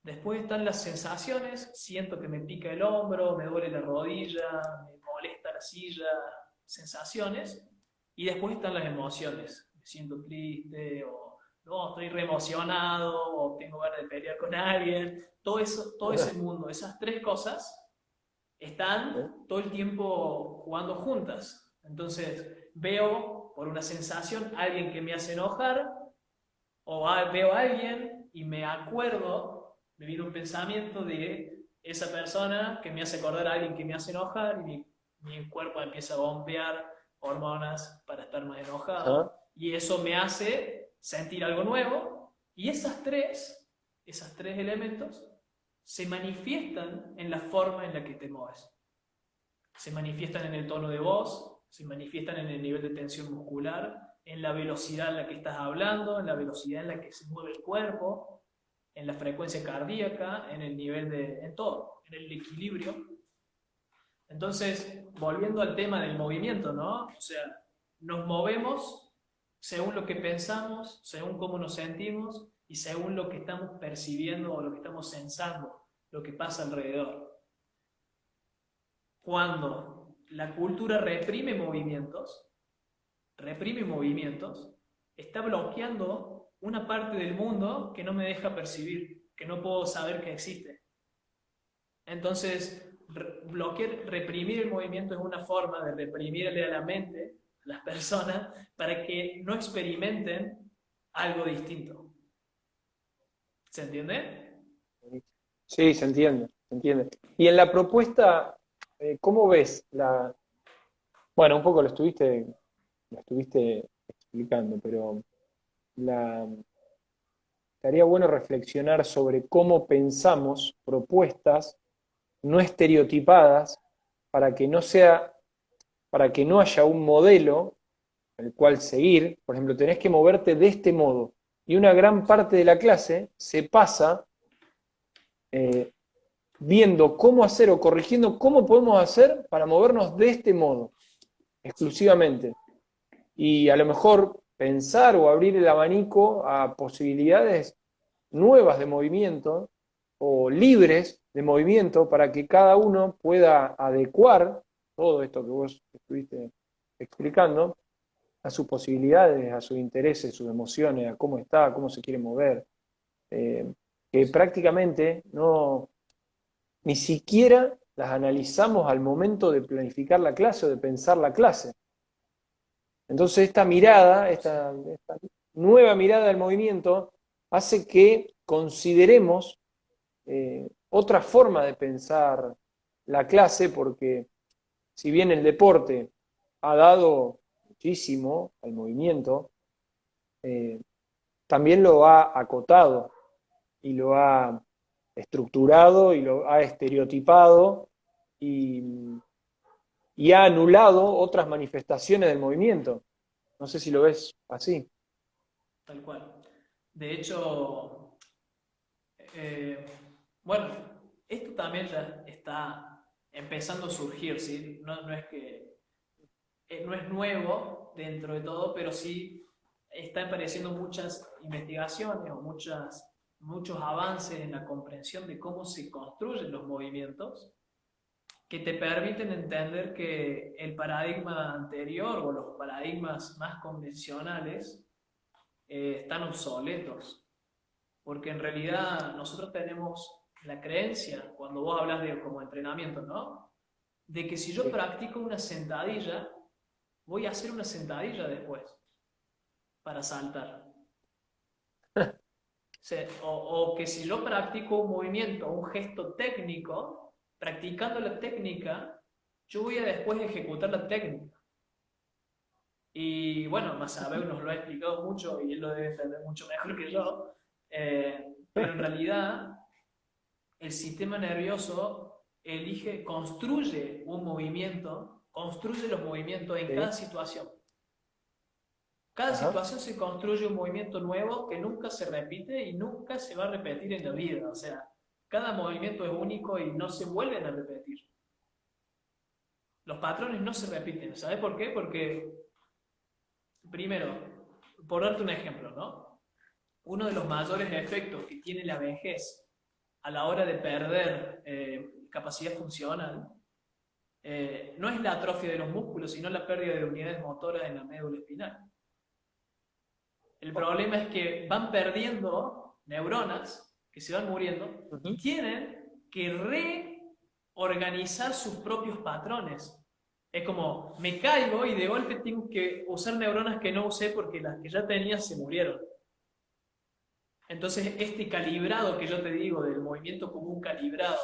Después están las sensaciones, siento que me pica el hombro, me duele la rodilla, me molesta la silla, sensaciones. Y después están las emociones, me siento triste o no, estoy re emocionado o tengo ganas de pelear con alguien. Todo eso, todo ese mundo, esas tres cosas están todo el tiempo jugando juntas. Entonces veo por una sensación a alguien que me hace enojar o veo a alguien y me acuerdo, me viene un pensamiento de esa persona que me hace acordar a alguien que me hace enojar y mi cuerpo empieza a bombear hormonas para estar más enojado Ajá. y eso me hace sentir algo nuevo y esos tres elementos se manifiestan en la forma en la que te mueves. Se manifiestan en el tono de voz, se manifiestan en el nivel de tensión muscular, en la velocidad en la que estás hablando, en la velocidad en la que se mueve el cuerpo, en la frecuencia cardíaca, en el nivel de, en todo, en el equilibrio. Entonces, volviendo al tema del movimiento, ¿no? O sea, nos movemos según lo que pensamos, según cómo nos sentimos y según lo que estamos percibiendo o lo que estamos sensando, lo que pasa alrededor. Cuando la cultura reprime movimientos, está bloqueando una parte del mundo que no me deja percibir, que no puedo saber que existe. Entonces, bloquear, reprimir el movimiento es una forma de reprimirle a la mente, a las personas, para que no experimenten algo distinto. ¿Se entiende? Sí, se entiende, se entiende. Y en la propuesta, ¿cómo ves bueno, un poco lo estuviste explicando, pero la, estaría bueno reflexionar sobre cómo pensamos propuestas no estereotipadas para que no sea, para que no haya un modelo el cual seguir. Por ejemplo, tenés que moverte de este modo. Y una gran parte de la clase se pasa eh, viendo cómo hacer o corrigiendo cómo podemos hacer para movernos de este modo, exclusivamente. Y a lo mejor pensar o abrir el abanico a posibilidades nuevas de movimiento o libres de movimiento para que cada uno pueda adecuar todo esto que vos estuviste explicando a sus posibilidades, a sus intereses, sus emociones, a cómo está, a cómo se quiere mover, que prácticamente no, ni siquiera las analizamos al momento de planificar la clase o de pensar la clase. Entonces esta mirada, esta nueva mirada del movimiento, hace que consideremos otra forma de pensar la clase, porque si bien el deporte ha dado muchísimo al movimiento, eh, también lo ha acotado y lo ha estructurado y lo ha estereotipado y, y ha anulado otras manifestaciones del movimiento. No sé si lo ves así. Tal cual. De hecho, eh, bueno, esto también ya está empezando a surgir, ¿sí? No, no es que no es nuevo dentro de todo, pero sí están apareciendo muchas investigaciones o muchos avances en la comprensión de cómo se construyen los movimientos que te permiten entender que el paradigma anterior o los paradigmas más convencionales están obsoletos, porque en realidad nosotros tenemos la creencia, cuando vos hablas de como entrenamiento, ¿no? De que si yo Sí. practico una sentadilla, voy a hacer una sentadilla después para saltar. O que si yo practico un movimiento, un gesto técnico, practicando la técnica, yo voy a después ejecutar la técnica. Y bueno, Masabe nos lo ha explicado mucho y él lo debe entender mucho mejor que yo, pero en realidad el sistema nervioso construye un movimiento construye los movimientos en Sí. cada situación. Cada Ajá. situación se construye un movimiento nuevo que nunca se repite y nunca se va a repetir en la vida. O sea, cada movimiento es único y no se vuelven a repetir. Los patrones no se repiten. ¿Sabes por qué? Porque, primero, por darte un ejemplo, ¿no? Uno de los mayores efectos que tiene la vejez a la hora de perder capacidad funcional no es la atrofia de los músculos, sino la pérdida de unidades motoras en la médula espinal. El problema es que van perdiendo neuronas que se van muriendo y Ujú. tienen que reorganizar sus propios patrones. Es como, me caigo y de golpe tengo que usar neuronas que no usé porque las que ya tenía se murieron. Entonces, este calibrado que yo te digo del movimiento común calibrado,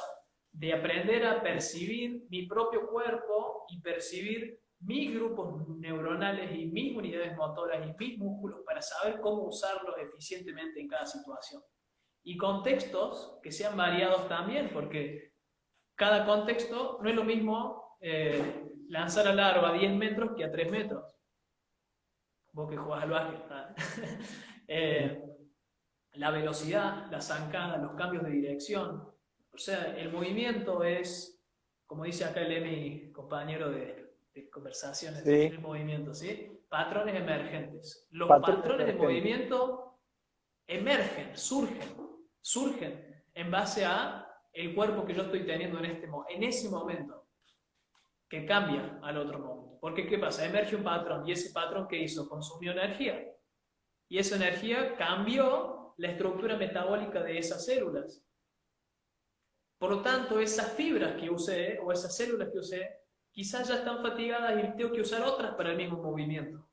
de aprender a percibir mi propio cuerpo y percibir mis grupos neuronales y mis unidades motoras y mis músculos para saber cómo usarlos eficientemente en cada situación. Y contextos que sean variados también, porque cada contexto no es lo mismo lanzar al aro a 10 metros que a 3 metros. Vos que jugás al básquet. eh, la velocidad, la zancada, los cambios de dirección. O sea, el movimiento es, como dice acá el Emi, compañero de conversaciones Sí. del movimiento, ¿sí? Patrones emergentes. Los Patrones patrones de emergentes. movimiento emergen, surgen en base a el cuerpo que yo estoy teniendo en ese momento, que cambia al otro momento. Porque, ¿qué pasa? Emerge un patrón, y ese patrón, ¿qué hizo? Consumió energía. Y esa energía cambió la estructura metabólica de esas células. Por lo tanto, esas fibras que usé, o esas células que usé, quizás ya están fatigadas y tengo que usar otras para el mismo movimiento.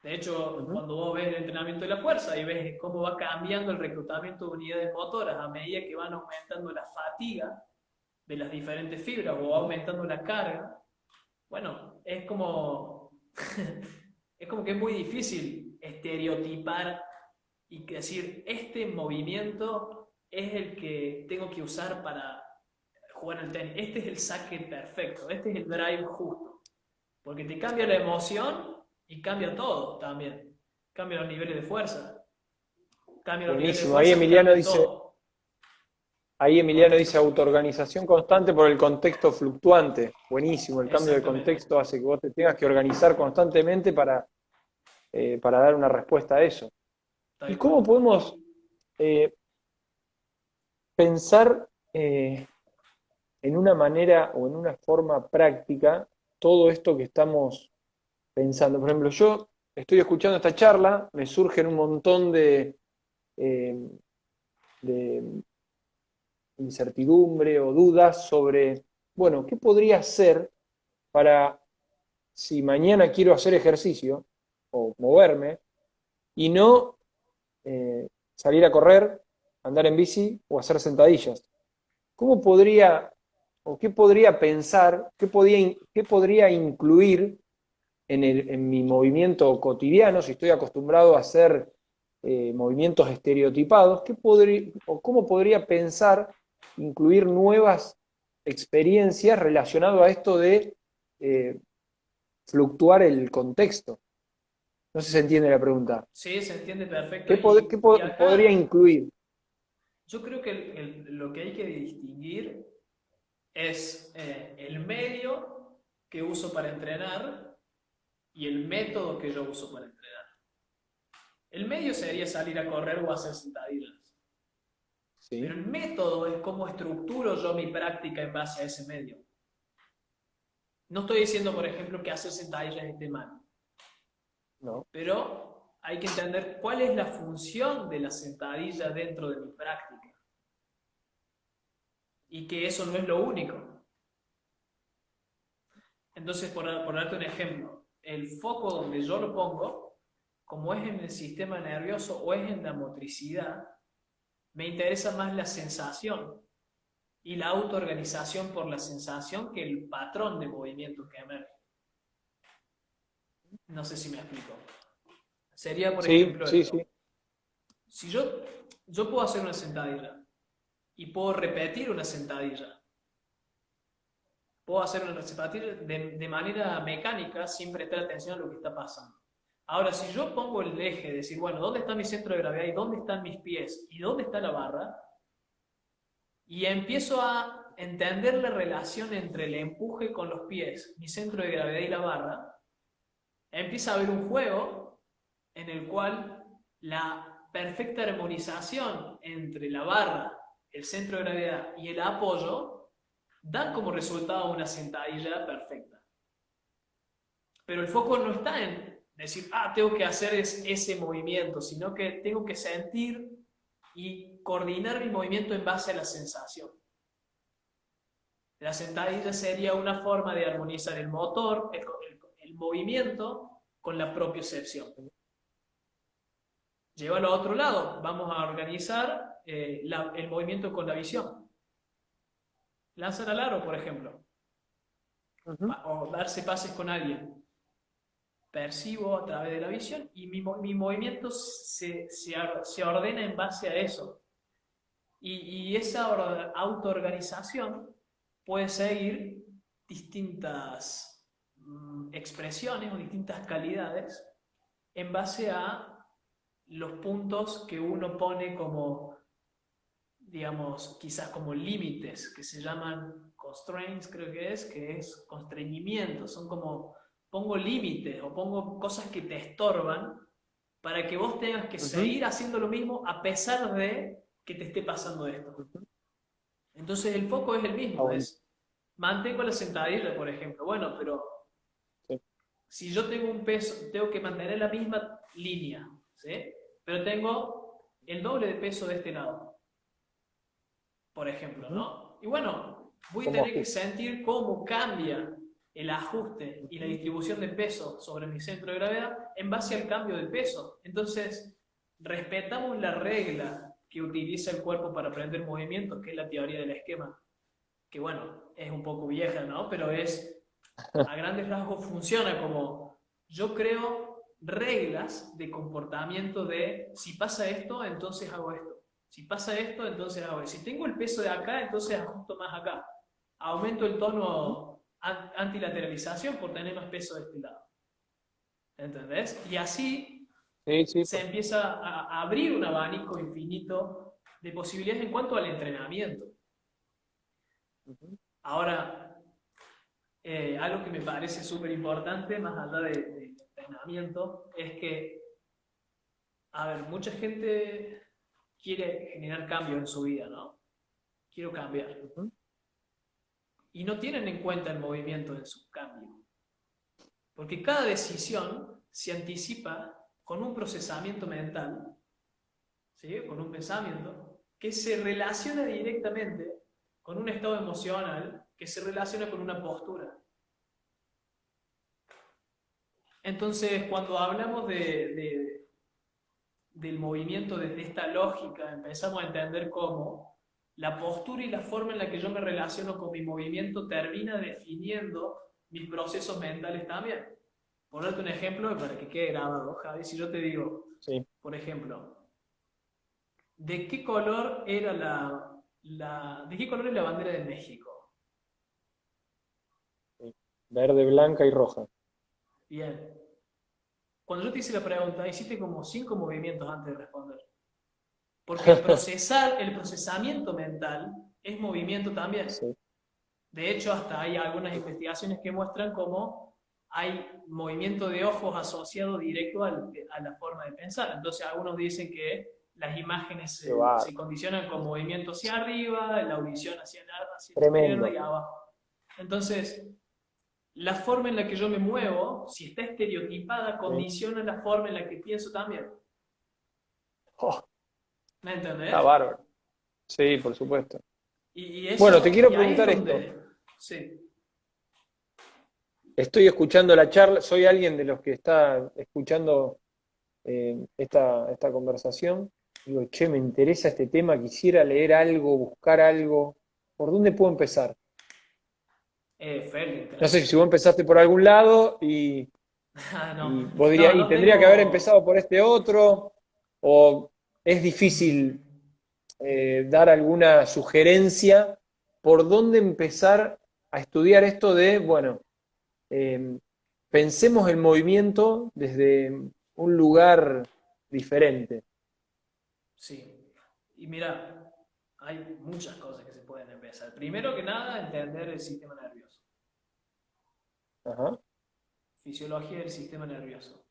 De hecho, Ujú. cuando vos ves el entrenamiento de la fuerza y ves cómo va cambiando el reclutamiento de unidades motoras a medida que van aumentando la fatiga de las diferentes fibras o Ujú. aumentando la carga, bueno, es como, es como que es muy difícil estereotipar y decir, este movimiento es el que tengo que usar para jugar al tenis, este es el saque perfecto, este es el drive justo, porque te cambia la emoción y cambia todo también, cambia los niveles de fuerza, cambia los niveles de Buenísimo. fuerza, cambia todo. Ahí Emiliano Contexto dice fluctuante. autoorganización constante por el contexto fluctuante. Buenísimo. El cambio de Exactamente, contexto hace que vos te tengas que organizar constantemente para dar una respuesta a eso. ¿Y tal cómo cual. podemos eh, pensar en una manera o en una forma práctica todo esto que estamos pensando? Por ejemplo, yo estoy escuchando esta charla, me surgen un montón eh, de incertidumbre o dudas sobre, bueno, ¿qué podría hacer para si mañana quiero hacer ejercicio o moverme y no eh, salir a correr, andar en bici o hacer sentadillas? ¿Cómo podría o qué podría pensar, qué podría incluir en mi movimiento cotidiano, si estoy acostumbrado a hacer movimientos estereotipados, o cómo podría pensar incluir nuevas experiencias relacionadas a esto de eh, fluctuar el contexto? No sé si se entiende la pregunta. Sí, se entiende perfecto. ¿Qué Y podría acá incluir? yo creo que lo que hay que distinguir es el medio que uso para entrenar y el método que yo uso para entrenar. El medio sería salir a correr o hacer sentadillas, pero Sí, el método es cómo estructuro yo mi práctica en base a ese medio. No estoy diciendo, por ejemplo, que hacer sentadillas esté mal, no, pero hay que entender cuál es la función de la sentadilla dentro de mi práctica y que eso no es lo único. Entonces, por darte un ejemplo, el foco donde yo lo pongo, como es en el sistema nervioso o es en la motricidad, me interesa más la sensación y la autoorganización por la sensación que el patrón de movimiento que emerge. No sé si me explico. Sería, por sí, ejemplo, sí, esto. sí. Si yo puedo hacer una sentadilla y puedo repetir una sentadilla, puedo hacer una zapatilla de manera mecánica sin prestar atención a lo que está pasando. Ahora, si yo pongo el eje de decir, bueno, ¿dónde está mi centro de gravedad y dónde están mis pies y dónde está la barra? Y empiezo a entender la relación entre el empuje con los pies, mi centro de gravedad y la barra, empieza a haber un juego en el cual la perfecta armonización entre la barra, el centro de gravedad y el apoyo dan como resultado una sentadilla perfecta. Pero el foco no está en decir, tengo que hacer ese movimiento, sino que tengo que sentir y coordinar mi movimiento en base a la sensación. La sentadilla sería una forma de armonizar el motor, el movimiento, con la propiocepción. Llévalo a otro lado, vamos a organizar el movimiento con la visión. Lanzar al aro, por ejemplo, o darse pases con alguien. Percibo a través de la visión y mi movimiento se ordena en base a eso. Y esa autoorganización puede seguir distintas expresiones o distintas calidades en base a los puntos que uno pone como, digamos, quizás como límites, que se llaman constraints, creo que es constreñimiento, son como, pongo límites o pongo cosas que te estorban para que vos tengas que seguir haciendo lo mismo a pesar de que te esté pasando esto. Entonces el foco es el mismo, es mantengo la sentadilla, por ejemplo. Bueno, pero si yo tengo un peso, tengo que mantener la misma línea, ¿sí? Pero tengo el doble de peso de este lado, por ejemplo, ¿no? Y bueno, voy a tener que sentir cómo cambia el ajuste y la distribución de peso sobre mi centro de gravedad en base al cambio de peso. Entonces, respetamos la regla que utiliza el cuerpo para aprender movimientos, que es la teoría del esquema, que bueno, es un poco vieja, ¿no? Pero a grandes rasgos funciona como, yo creo reglas de comportamiento de, si pasa esto, entonces hago esto. Si pasa esto, entonces hago esto. Si tengo el peso de acá, entonces ajusto más acá. Aumento el tono antilateralización por tener más peso de este lado. ¿Entendés? Y así se empieza a abrir un abanico infinito de posibilidades en cuanto al entrenamiento. Ahora, algo que me parece súper importante, más allá del entrenamiento, es que, a ver, mucha gente quiere generar cambio en su vida, ¿no? Quiero cambiar. Y no tienen en cuenta el movimiento en su cambio. Porque cada decisión se anticipa con un procesamiento mental, ¿sí? Con un pensamiento, que se relaciona directamente con un estado emocional, que se relaciona con una postura. Entonces, cuando hablamos del movimiento desde esta lógica, empezamos a entender cómo la postura y la forma en la que yo me relaciono con mi movimiento termina definiendo mis procesos mentales también. Por darte un ejemplo para que quede grabado, Javi, si yo te digo, por ejemplo, ¿de qué color era ¿de qué color es la bandera de México? Verde, blanca y roja. Bien. Cuando yo te hice la pregunta, hiciste como 5 movimientos antes de responder. Porque el procesamiento mental es movimiento también. De hecho, hasta hay algunas investigaciones que muestran cómo hay movimiento de ojos asociado directo a la forma de pensar. Entonces, algunos dicen que las imágenes se condicionan con movimiento hacia arriba, la audición hacia la izquierda y abajo. Entonces, la forma en la que yo me muevo, si está estereotipada, condiciona la forma en la que pienso también. ¿Me entendés? Está bárbaro. Sí, por supuesto. Y eso, bueno, te quiero preguntar esto. Sí. Estoy escuchando la charla, soy alguien de los que está escuchando esta conversación. Digo, che, me interesa este tema, quisiera leer algo, buscar algo. ¿Por dónde puedo empezar? No sé si vos empezaste por algún lado y vos dirías, y tendría que haber empezado por este otro, o es difícil dar alguna sugerencia por dónde empezar a estudiar esto de, bueno, eh, pensemos el movimiento desde un lugar diferente. Sí. Y mira, hay muchas cosas que se pueden empezar. Primero que nada, entender el sistema nervioso, Ajá, fisiología del sistema nervioso.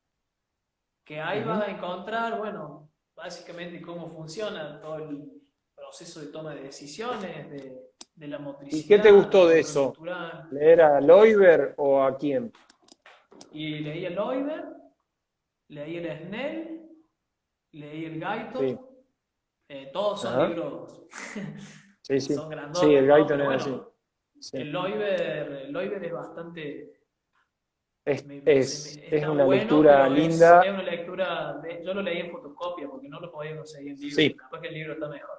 Que ahí ujú. vas a encontrar, bueno, básicamente cómo funciona todo el proceso de toma de decisiones, de la ¿Y qué te motricidad, del gustó de control eso? postural. ¿Leer a Loiber o a quién? Y leí el Loiber, leí el Snell, leí el Sí, Guyton, todos son ajá, libros, sí, sí. son Sí, grandotes, el ¿no? Guyton Pero es así. bueno, Sí. El Loiber es bastante, Es, es está una bueno, lectura pero linda. es una lectura, yo lo leí en fotocopia porque no lo podía conseguir en libro, Sí, capaz que el libro está mejor.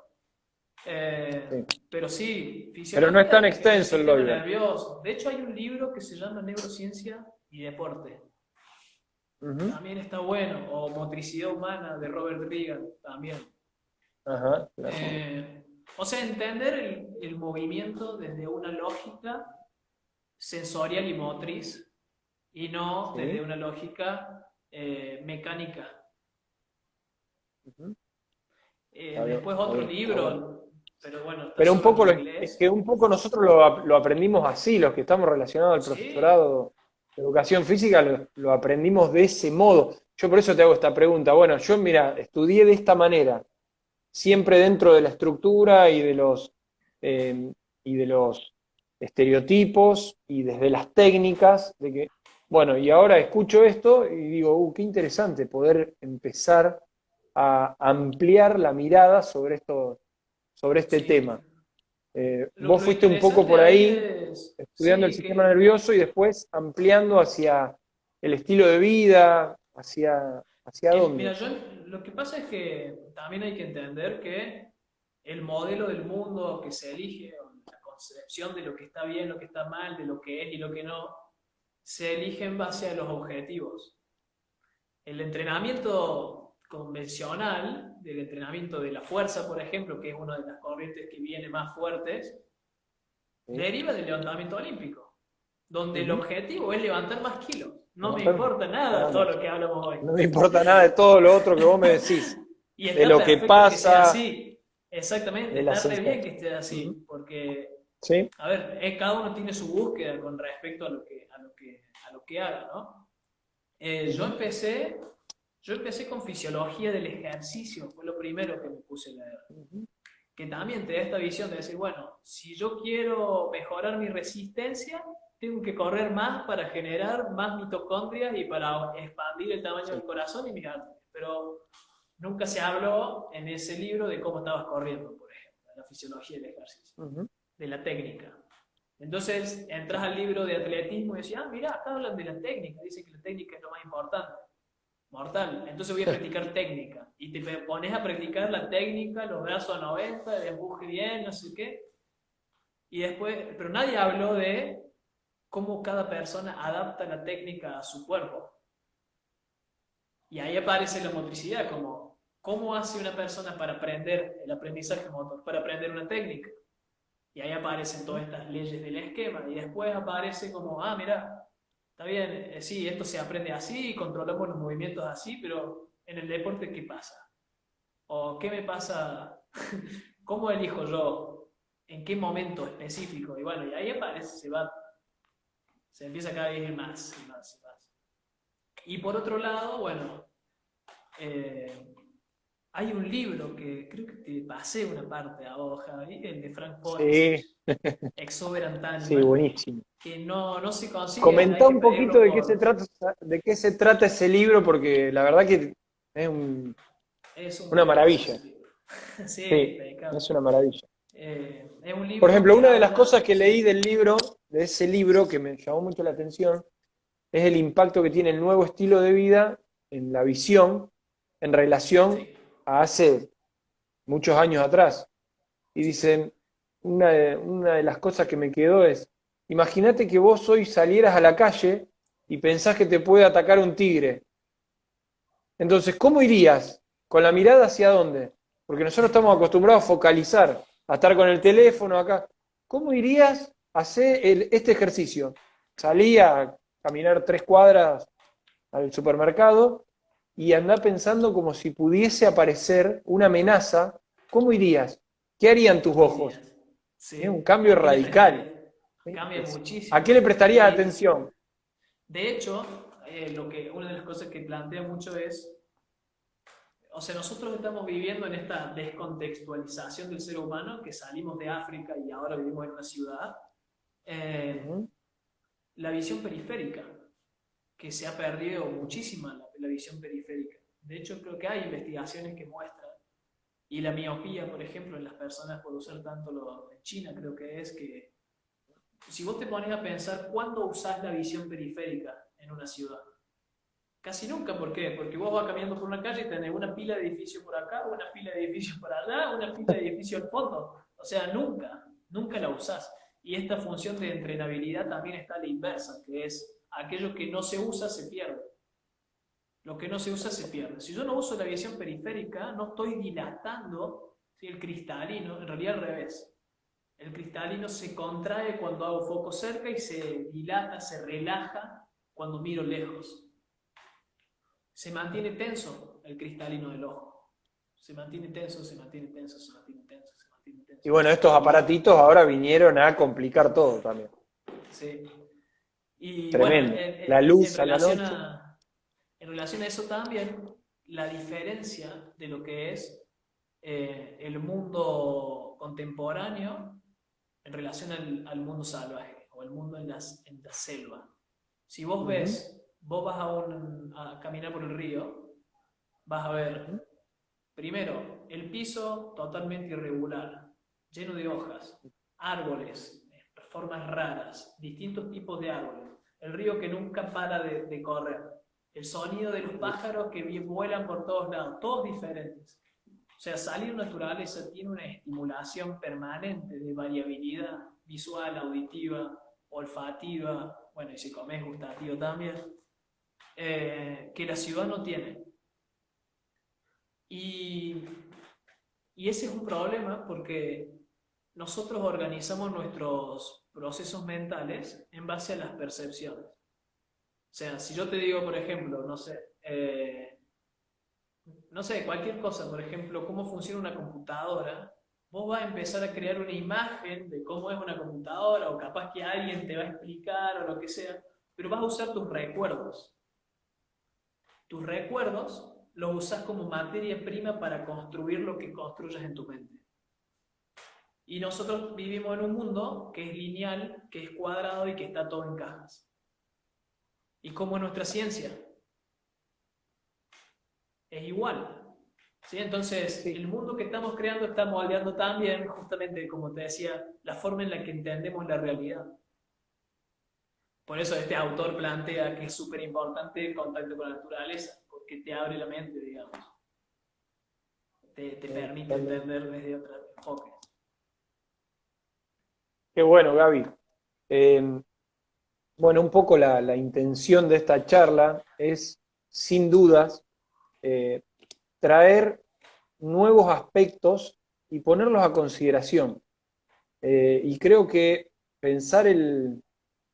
sí. Pero sí, Pero no es fisiología tan del extenso el sistema Loiber. nervioso. De hecho, hay un libro que se llama Neurociencia y Deporte. Ujú, También está bueno. O Motricidad Humana de Robert Regan, también. ajá, claro. O sea, entender el movimiento desde una lógica sensorial y motriz y no desde Sí. una lógica mecánica. Ujú, Después está otro bien, está bueno. libro, pero bueno, está Pero un solo en poco es inglés. que un poco nosotros lo aprendimos así, los que estamos relacionados al Sí, profesorado de educación física, lo aprendimos de ese modo. Yo por eso te hago esta pregunta. Bueno, yo mira, estudié de esta manera, siempre dentro de la estructura eh, y de los estereotipos y desde las técnicas de que, bueno, y ahora escucho esto y digo, qué interesante poder empezar a ampliar la mirada sobre este sí. tema. Vos Lo fuiste un poco interesante por ahí ahí, es, estudiando el sí, sistema que nervioso y después ampliando hacia el estilo de vida, hacia mira, dónde. lo que pasa es que también hay que entender que el modelo del mundo que se elige, o la concepción de lo que está bien, lo que está mal, de lo que es y lo que no, se elige en base a los objetivos. El entrenamiento convencional, del entrenamiento de la fuerza, por ejemplo, que es una de las corrientes que viene más fuertes, ¿Sí? deriva del levantamiento olímpico, donde el Ujú. objetivo es levantar más kilos. No me Levantar importa nada nada todo más. lo que hablamos hoy. No me importa nada de todo lo otro que vos me decís, Y de está lo que perfecto que sea pasa, así. Exactamente, de la está re bien sensación. que esté Ujú. así, porque, Sí. a ver, cada uno tiene su búsqueda con respecto a lo que haga, ¿no? Eh, yo Ujú. empecé, yo empecé con fisiología del ejercicio, fue lo primero que me puse a leer. Ujú. Que también te da esta visión de decir, bueno, si yo quiero mejorar mi resistencia, tengo que correr más para generar más mitocondrias y para expandir el tamaño Sí. del corazón y mis arterias. Pero nunca se habló en ese libro de cómo estabas corriendo, por ejemplo, de la fisiología del ejercicio, Ujú. de la técnica. Entonces entras al libro de atletismo y decís, ah, mira, acá hablan de la técnica, dicen que la técnica es lo más importante. Mortal. Entonces voy a practicar técnica. Y te pones a practicar la técnica, los brazos a 90, el empuje bien, no sé qué. Y después, pero nadie habló de cómo cada persona adapta la técnica a su cuerpo. Y ahí aparece la motricidad, como cómo hace una persona para aprender el aprendizaje motor, para aprender una técnica. Y ahí aparecen todas estas leyes del esquema. Y después aparece como, ah, mira, está bien, sí, esto se aprende así, controlamos los movimientos así, pero en el deporte, ¿qué pasa? ¿O qué me pasa? ¿Cómo elijo yo? ¿En qué momento específico? Y bueno, y ahí aparece, se empieza cada vez más y más y más. Y por otro lado, bueno, eh, hay un libro que creo que te pasé una parte a vos, Javi, el de Frank Sí, Polizich, Exuberant sí, Animal, buenísimo. que no se consigue, Comentá hay que un poquito pedirlo de qué se trata ese libro, porque la verdad que es es un una pedazo maravilla. ese libro. Sí, Sí, impecable. es una maravilla. Es un Por libro ejemplo, que una de las cosas habla, que leí sí, del libro, de ese libro, que me llamó mucho la atención, es el impacto que tiene el nuevo estilo de vida en la visión en relación sí, a hace muchos años atrás. Y sí, dicen, una de las cosas que me quedó es, imagínate que vos hoy salieras a la calle y pensás que te puede atacar un tigre. Entonces, ¿cómo irías? ¿Con la mirada hacia dónde? Porque nosotros estamos acostumbrados a focalizar, a estar con el sí, teléfono acá. ¿Cómo irías hacé este ejercicio. Salí a caminar 3 cuadras al supermercado y andá pensando como si pudiese aparecer una amenaza. ¿Cómo irías? ¿Qué harían tus ¿Cómo ojos? irías? Es un Sí, cambio ¿a qué le radical. prestarías? ¿Sí? Cambia ¿A muchísimo. qué le prestarías Y atención? de hecho, una de las cosas que plantea mucho es, o sea, nosotros estamos viviendo en esta descontextualización del ser humano, que salimos de África y ahora vivimos en una ciudad, eh, Ujú, la visión periférica, que se ha perdido muchísima la visión periférica. De hecho, creo que hay investigaciones que muestran, y la miopía, por ejemplo, en las personas por usar tanto en China, creo que es que, si vos te pones a pensar, ¿cuándo usás la visión periférica en una ciudad? Casi nunca, ¿por qué? Porque vos vas caminando por una calle y tenés una pila de edificios por acá, una pila de edificios por allá, una pila de edificios al fondo. O sea, nunca la usás. Y esta función de entrenabilidad también está a la inversa, que es aquello que no se usa se pierde. Lo que no se usa se pierde. Si yo no uso la visión periférica, no estoy dilatando, ¿sí?, el cristalino, en realidad al revés. El cristalino se contrae cuando hago foco cerca y se dilata, se relaja cuando miro lejos. Se mantiene tenso el cristalino del ojo. Se mantiene tenso, se mantiene tenso, se mantiene tenso, se mantiene y tenso. bueno, estos Y aparatitos ahora vinieron a complicar todo también. sí. Y bueno, Tremendo. La luz a la noche. en relación a eso también, la diferencia de lo que es el mundo contemporáneo en relación al mundo salvaje o el mundo en la selva. Si vos Ujú, ves, vos vas a caminar por el río, vas a ujú, ver, primero, el piso totalmente irregular, lleno de hojas, árboles, formas raras, distintos tipos de árboles, el río que nunca para de correr, el sonido de los pájaros que vuelan por todos lados, todos diferentes. O sea, salir naturaleza tiene una estimulación permanente de variabilidad visual, auditiva, olfativa, bueno, y si comes gustativa también, que la ciudad no tiene. Y, y ese es un problema porque nosotros organizamos nuestros procesos mentales en base a las percepciones. O sea, si yo te digo, por ejemplo, no sé, cualquier cosa, por ejemplo, cómo funciona una computadora, vos vas a empezar a crear una imagen de cómo es una computadora, o capaz que alguien te va a explicar o lo que sea, pero vas a usar tus recuerdos. Tus recuerdos los usas como materia prima para construir lo que construyas en tu mente. Y nosotros vivimos en un mundo que es lineal, que es cuadrado y que está todo en cajas. ¿Y cómo es nuestra ciencia? Es igual. ¿Sí? Entonces, sí. el mundo que estamos creando está moldeando también, justamente como te decía, la forma en la que entendemos la realidad. Por eso este autor plantea que es súper importante el contacto con la naturaleza, porque te abre la mente, digamos, te permite Totalmente. entender desde otro enfoque. Qué bueno, Gaby. Eh, bueno, un poco la intención de esta charla es, sin dudas, eh, traer nuevos aspectos y ponerlos a consideración. Y creo que pensar el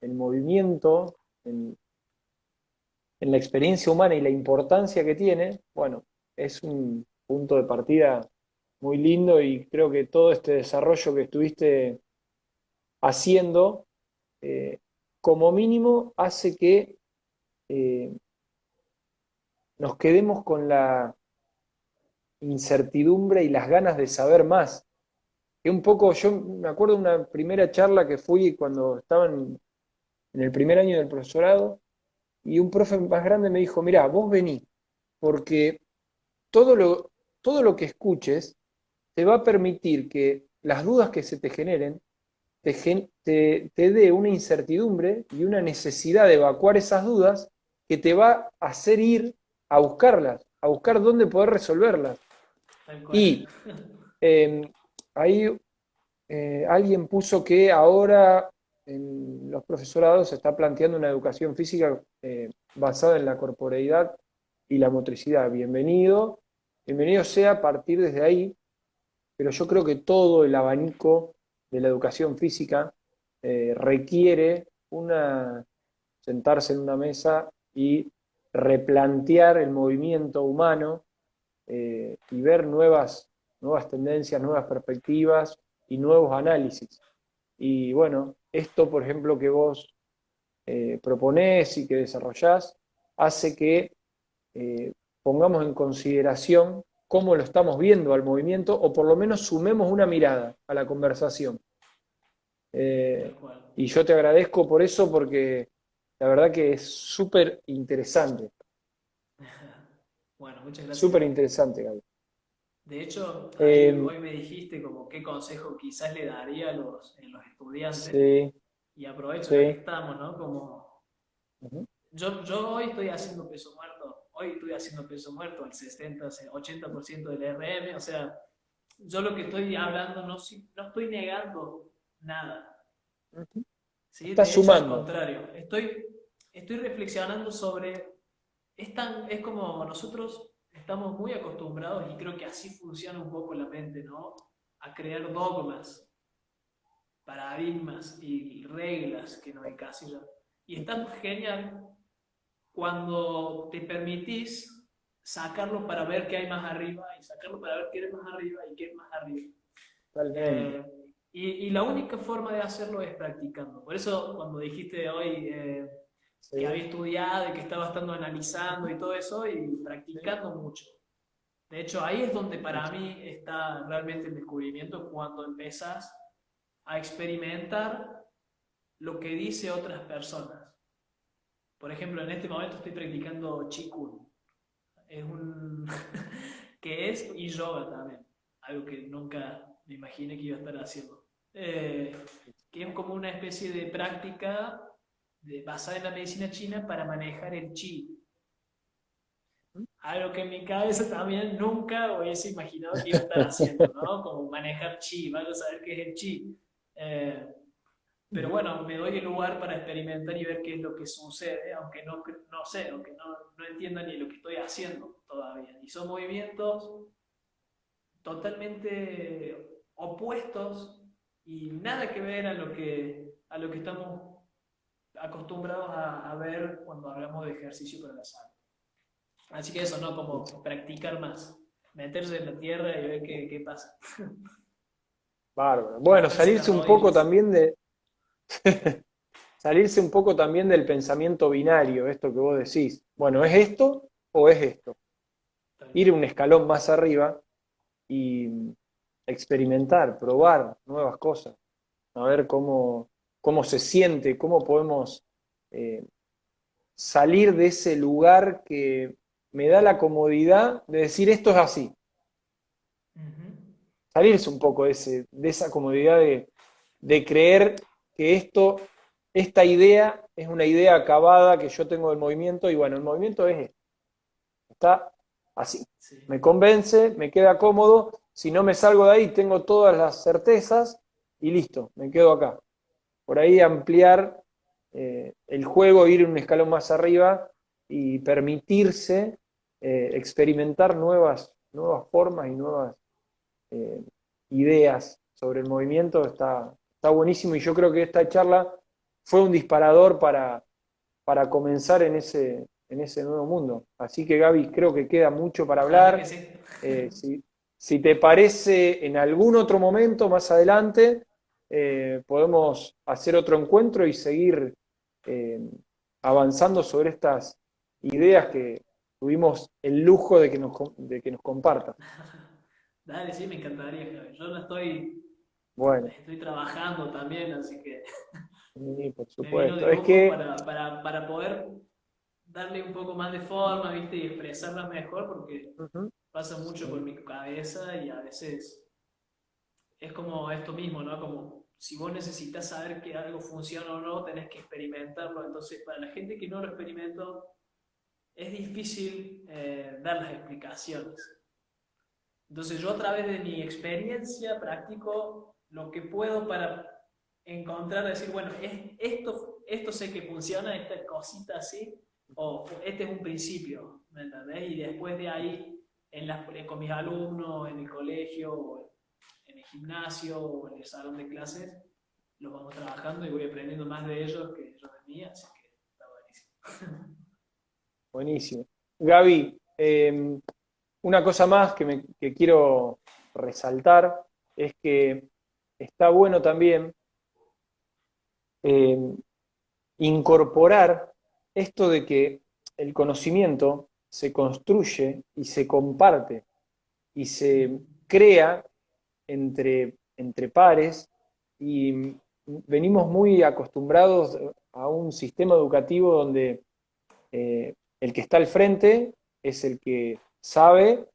movimiento en la experiencia humana y la importancia que tiene, bueno, es un punto de partida muy lindo y creo que todo este desarrollo que estuviste haciendo, eh, como mínimo, hace que eh, nos quedemos con la incertidumbre y las ganas de saber más. Que un poco, yo me acuerdo de una primera charla que fui cuando estaba en el primer año del profesorado, y un profe más grande me dijo, mirá, vos vení, porque todo todo lo que escuches te va a permitir que las dudas que se te generen te dé una incertidumbre y una necesidad de evacuar esas dudas que te va a hacer ir a buscarlas, a buscar dónde poder resolverlas. Tal cual. Y eh, ahí alguien puso que ahora en los profesorados se está planteando una educación física basada en la corporeidad y la motricidad. Bienvenido, bienvenido sea a partir desde ahí, pero yo creo que todo el abanico de la educación física requiere sentarse en una mesa y replantear el movimiento humano y ver nuevas tendencias, nuevas perspectivas y nuevos análisis. Y bueno, esto, por ejemplo, que vos proponés y que desarrollás, hace que pongamos en consideración cómo lo estamos viendo al movimiento, o por lo menos sumemos una mirada a la conversación. Tal cual. Y yo te agradezco por eso, porque la verdad que es Bueno, muchas gracias a súper vos. interesante, Gaby. De hecho, ahí Eh, hoy me dijiste como qué consejo quizás le daría a los estudiantes, sí, y aprovecho ya que sí. estamos, ¿no? Como Ujú, yo hoy estoy haciendo peso muerto, hoy estoy haciendo peso muerto al 60, 80% del RM, o sea, yo lo que estoy hablando no estoy negando nada, ujú. ¿sí? Está De hecho, al sumando, contrario, estoy reflexionando sobre, es como nosotros estamos muy acostumbrados, y creo que así funciona un poco la mente, ¿no? A crear dogmas, paradigmas y reglas que nos encasillan. Y está genial cuando te permitís sacarlo para ver qué hay más arriba, y sacarlo para ver qué hay más arriba y qué hay más arriba. totalmente. Eh, y la única forma de hacerlo es practicando. Por eso cuando dijiste hoy que Sí, había estudiado y que estaba estando analizando ujú, y todo eso, y sí, practicando mucho. De hecho, ahí es donde para mucho. mí está realmente el descubrimiento, cuando empezás a experimentar lo que dice otras personas. Por ejemplo, en este momento estoy practicando Qigong. Es un... que es y yoga también. Algo que nunca me imaginé que iba a estar haciendo. Que es como una especie de práctica basada en la medicina china para manejar el chi. Ujú. Algo que en mi cabeza también nunca hubiese imaginado que iba a estar haciendo, ¿no? Como manejar chi, vaya a saber qué es el chi. Eh, pero Ujú. bueno, me doy el lugar para experimentar y ver qué es lo que sucede, aunque no sé, aunque no entienda ni lo que estoy haciendo todavía. Y son movimientos totalmente opuestos y nada que ver a lo que estamos acostumbrados a ver cuando hablamos de ejercicio para la salud. Así que eso, ¿no? Como practicar más, meterse en la tierra y ver qué pasa. Bárbaro. Bueno, Rascarse las salirse un poco rodillas. también salirse un poco también del pensamiento binario, esto que vos decís. Bueno, ¿es esto o es esto? Tal Ir cual. un escalón más arriba y experimentar, probar nuevas cosas, a ver cómo se siente, cómo podemos eh, salir de ese lugar que me da la comodidad de decir esto es así. Ujú. Salirse un poco de esa comodidad de creer que esta idea es una idea acabada que yo tengo del movimiento, y bueno, el movimiento es esto, está así. Sí. Me convence, me queda cómodo, si no me salgo de ahí tengo todas las certezas y listo, me quedo acá. Por ahí ampliar el juego, ir un escalón más arriba y permitirse experimentar nuevas formas y nuevas eh, ideas sobre el movimiento, está buenísimo, y yo creo que esta charla fue un disparador para comenzar en ese nuevo mundo. Así que Gaby, creo que queda mucho para Ojalá que hablar. sí. Si te parece, en algún otro momento más adelante, podemos hacer otro encuentro y seguir eh, avanzando sobre estas ideas que tuvimos el lujo de que nos compartas. Dale, sí, me encantaría, Javi. Yo no Bueno, estoy trabajando también, así que sí, por me vino de supuesto. Es lujo que para poder darle un poco más de forma, ¿viste? Y expresarla mejor, porque ujú, pasa mucho por sí, mi cabeza y a veces es como esto mismo, ¿no? Como si vos necesitas saber que algo funciona o no, tenés que experimentarlo. Entonces, para la gente que no lo experimentó, es difícil dar las explicaciones. Entonces, yo a través de mi experiencia practico lo que puedo para encontrar, decir, bueno, esto sé que funciona, esta cosita así, o este es un principio, ¿me entendés? Y después de ahí, con mis alumnos, en el colegio, en el gimnasio o en el salón de clases, los vamos trabajando y voy aprendiendo más de ellos que ellos de mí, así que está buenísimo. Buenísimo. Gaby, una cosa más que quiero resaltar es que está bueno también eh, incorporar esto de que el conocimiento se construye y se comparte y se crea entre pares y venimos muy acostumbrados a un sistema educativo donde el que está al frente es el que sabe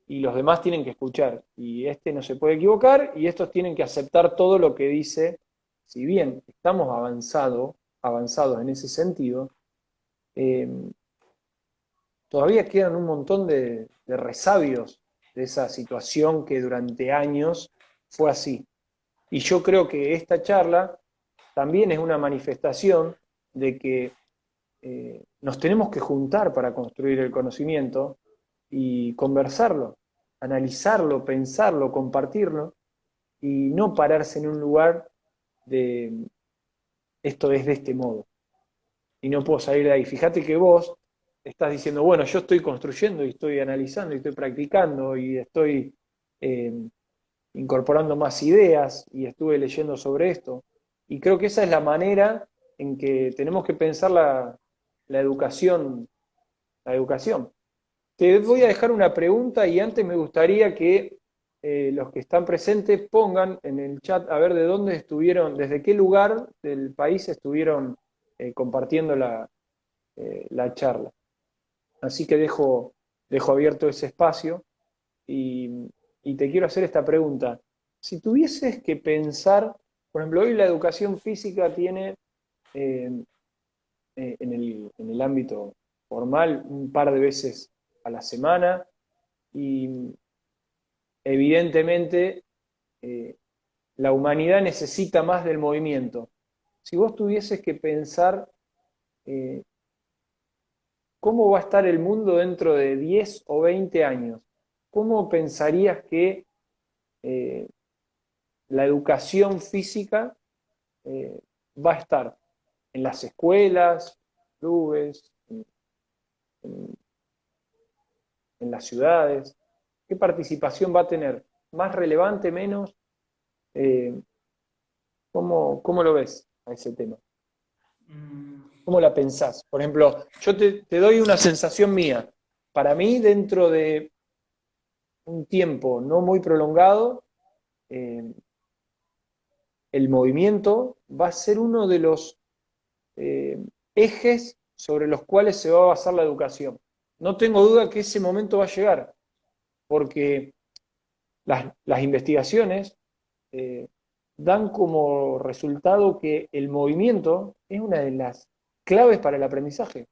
y los demás tienen que escuchar. Y este no se puede equivocar y estos tienen que aceptar todo lo que dice. Si bien estamos avanzados en ese sentido, eh, todavía quedan un montón de resabios de esa situación que durante años fue así. Y yo creo que esta charla también es una manifestación de que nos tenemos que juntar para construir el conocimiento y conversarlo, analizarlo, pensarlo, compartirlo y no pararse en un lugar de esto es de este modo y no puedo salir de ahí. Fíjate que vos estás diciendo, bueno, yo estoy construyendo y estoy analizando y estoy practicando y estoy eh, incorporando más ideas y estuve leyendo sobre esto. Y creo que esa es la manera en que tenemos que pensar la educación, la educación. Te voy a Sí. dejar una pregunta y antes me gustaría que los que están presentes pongan en el chat a ver de dónde estuvieron, desde qué lugar del país estuvieron compartiendo la charla. Así que dejo abierto ese espacio y te quiero hacer esta pregunta. Si tuvieses que pensar, por ejemplo, hoy la educación física tiene eh, en el ámbito formal un par de veces a la semana y evidentemente eh, la humanidad necesita más del movimiento. Si vos tuvieses que pensar eh, cómo va a estar el mundo dentro de 10 o 20 años, ¿cómo pensarías que eh, la educación física eh, va a estar en las escuelas, clubes, en, en las ciudades? ¿Qué participación va a tener? ¿Más relevante, menos? Eh, ¿cómo lo ves a ese tema? Mm, ¿Cómo la pensás? Por ejemplo, yo te doy una sensación mía. Para mí, dentro de un tiempo no muy prolongado, eh, el movimiento va a ser uno de los eh, ejes sobre los cuales se va a basar la educación. No tengo duda que ese momento va a llegar, porque las investigaciones eh, dan como resultado que el movimiento es una de las claves para el aprendizaje,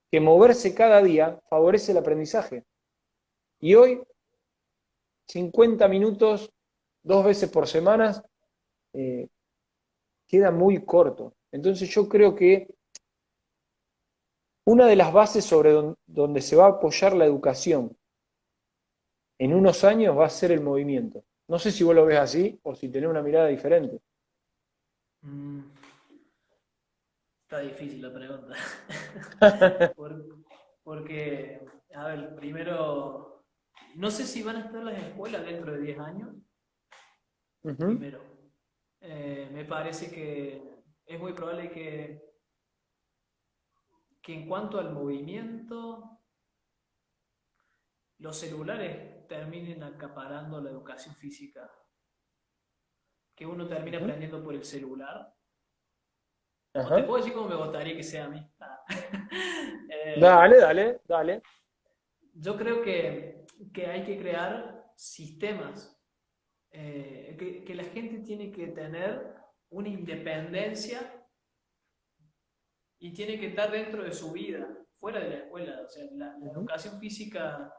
que moverse cada día favorece el aprendizaje. Y hoy, 50 minutos, 2 veces por semana, eh, queda muy corto. Entonces yo creo que una de las bases sobre donde se va a apoyar la educación en unos años va a ser el movimiento. No sé si vos lo ves así o si tenés una mirada diferente. mm, está difícil la pregunta. Por- porque, a ver, primero, no sé si van a estar las escuelas dentro de 10 años, Ujú, primero. Me parece que es muy probable que en cuanto al movimiento, los celulares terminen acaparando la educación física, que uno termine ujú. aprendiendo por el celular. O te Ajá. puedo decir cómo me gustaría que sea a mí. Dale, Eh, dale, dale. yo creo que hay que crear sistemas, que la gente tiene que tener una independencia y tiene que estar dentro de su vida, fuera de la escuela. O sea, la Ujú. educación física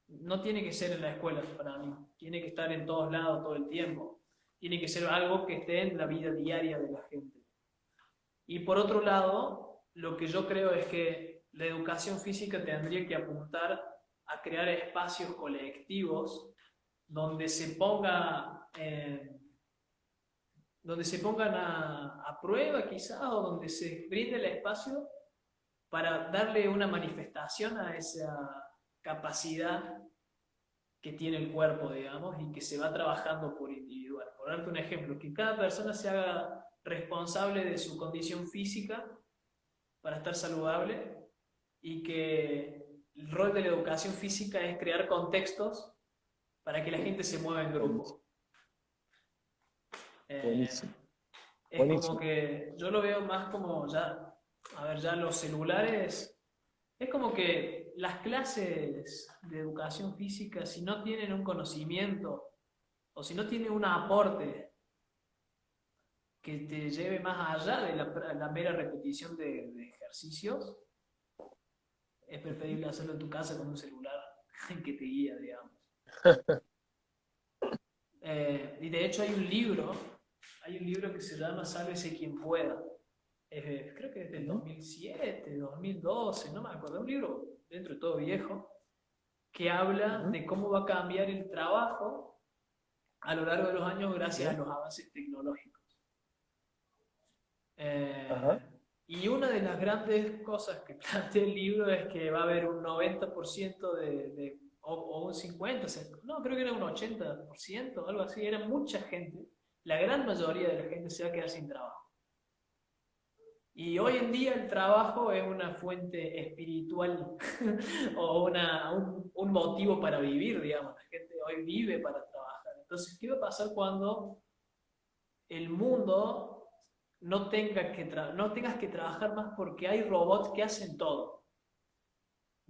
no tiene que ser en la escuela para mí, tiene que estar en todos lados todo el tiempo. Tiene que ser algo que esté en la vida diaria de la gente. Y por otro lado, lo que yo creo es que la educación física tendría que apuntar a crear espacios colectivos donde se ponga donde se pongan a prueba quizás, o donde se brinde el espacio para darle una manifestación a esa capacidad que tiene el cuerpo, digamos, y que se va trabajando por individual. Por darte un ejemplo, que cada persona se haga responsable de su condición física para estar saludable, y que el rol de la educación física es crear contextos para que la gente se mueva en grupo. Buenísimo. Es Buenísimo. como que yo lo veo más como ya, a ver, ya los celulares, es como que las clases de educación física, si no tienen un conocimiento o si no tienen un aporte que te lleve más allá de la mera repetición de ejercicios, es preferible hacerlo en tu casa con un celular que te guía, digamos. Y de hecho hay un libro que se llama Sálvese quien pueda. Creo que es del 2007, 2012, no me acuerdo, un libro dentro de todo viejo, que habla de cómo va a cambiar el trabajo a lo largo de los años gracias a los avances tecnológicos. Y una de las grandes cosas que plantea el libro es que va a haber un 90% o un 50%, no, creo que era un 80%, algo así, era mucha gente, la gran mayoría de la gente se va a quedar sin trabajo. Y hoy en día el trabajo es una fuente espiritual o un motivo para vivir, digamos. La gente hoy vive para trabajar. Entonces, ¿qué va a pasar cuando el mundo no tengas que trabajar más porque hay robots que hacen todo?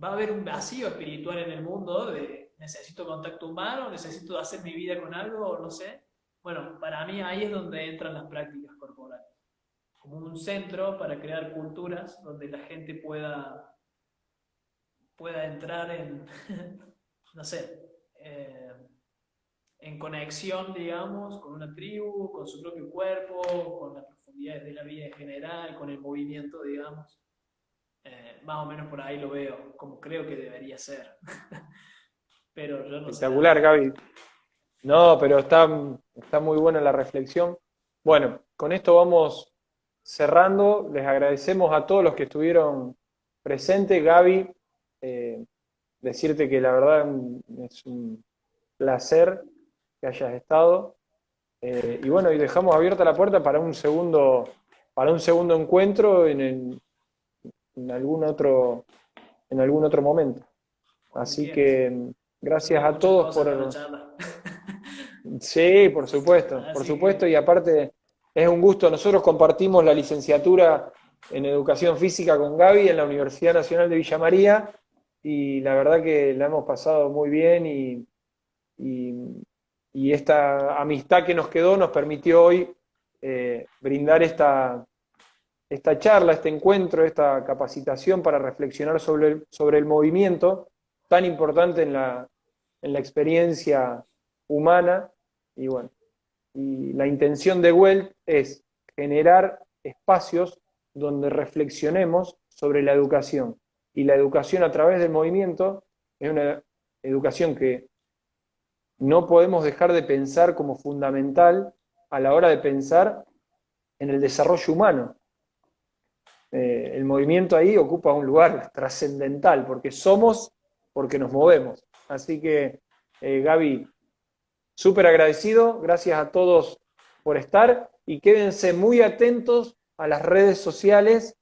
Va a haber un vacío espiritual en el mundo de necesito contacto humano, necesito hacer mi vida con algo, o no sé. Bueno, para mí ahí es donde entran las prácticas corporales, como un centro para crear culturas donde la gente pueda entrar en, no sé, en conexión, digamos, con una tribu, con su propio cuerpo, con las profundidades de la vida en general, con el movimiento, digamos. Más o menos por ahí lo veo, como creo que debería ser. Pero yo no sé Espectacular, nada. Gaby. No, pero está muy buena la reflexión. Bueno, con esto vamos cerrando. Les agradecemos a todos los que estuvieron presentes. Gaby, eh, decirte que la verdad es un placer que hayas estado. Y bueno, y dejamos abierta la puerta para un segundo encuentro en en algún otro momento. Cuando Así quieras. que Yo gracias tengo a muchas todos cosas para por... charlar. Sí, por Así supuesto, y que, aparte es un gusto. Nosotros compartimos la licenciatura en Educación Física con Gaby en la Universidad Nacional de Villa María y la verdad que la hemos pasado muy bien y, y esta amistad que nos quedó nos permitió hoy brindar esta charla, este encuentro, esta capacitación para reflexionar sobre el movimiento tan importante en la experiencia humana. Y bueno, y la intención de Welt es generar espacios donde reflexionemos sobre la educación. Y la educación a través del movimiento es una educación que no podemos dejar de pensar como fundamental a la hora de pensar en el desarrollo humano. El movimiento ahí ocupa un lugar trascendental, porque somos, porque nos movemos. Así que, Gaby, súper agradecido, gracias a todos por estar y quédense muy atentos a las redes sociales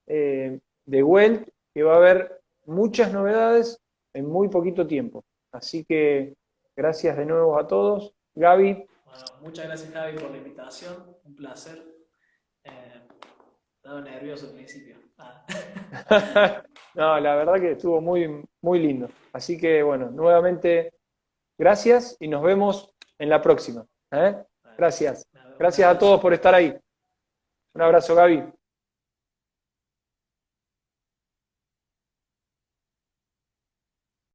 de Welt, que va a haber muchas novedades en muy poquito tiempo. Así que gracias de nuevo a todos. Gaby. bueno, muchas gracias, Javi, por la invitación. Un placer. Estaba nervioso al principio. No, la verdad que estuvo muy lindo. Así que bueno, nuevamente gracias y nos vemos en la próxima. ¿Eh? Gracias. Un Gracias a todos abrazo. por estar ahí. Un abrazo, Gaby.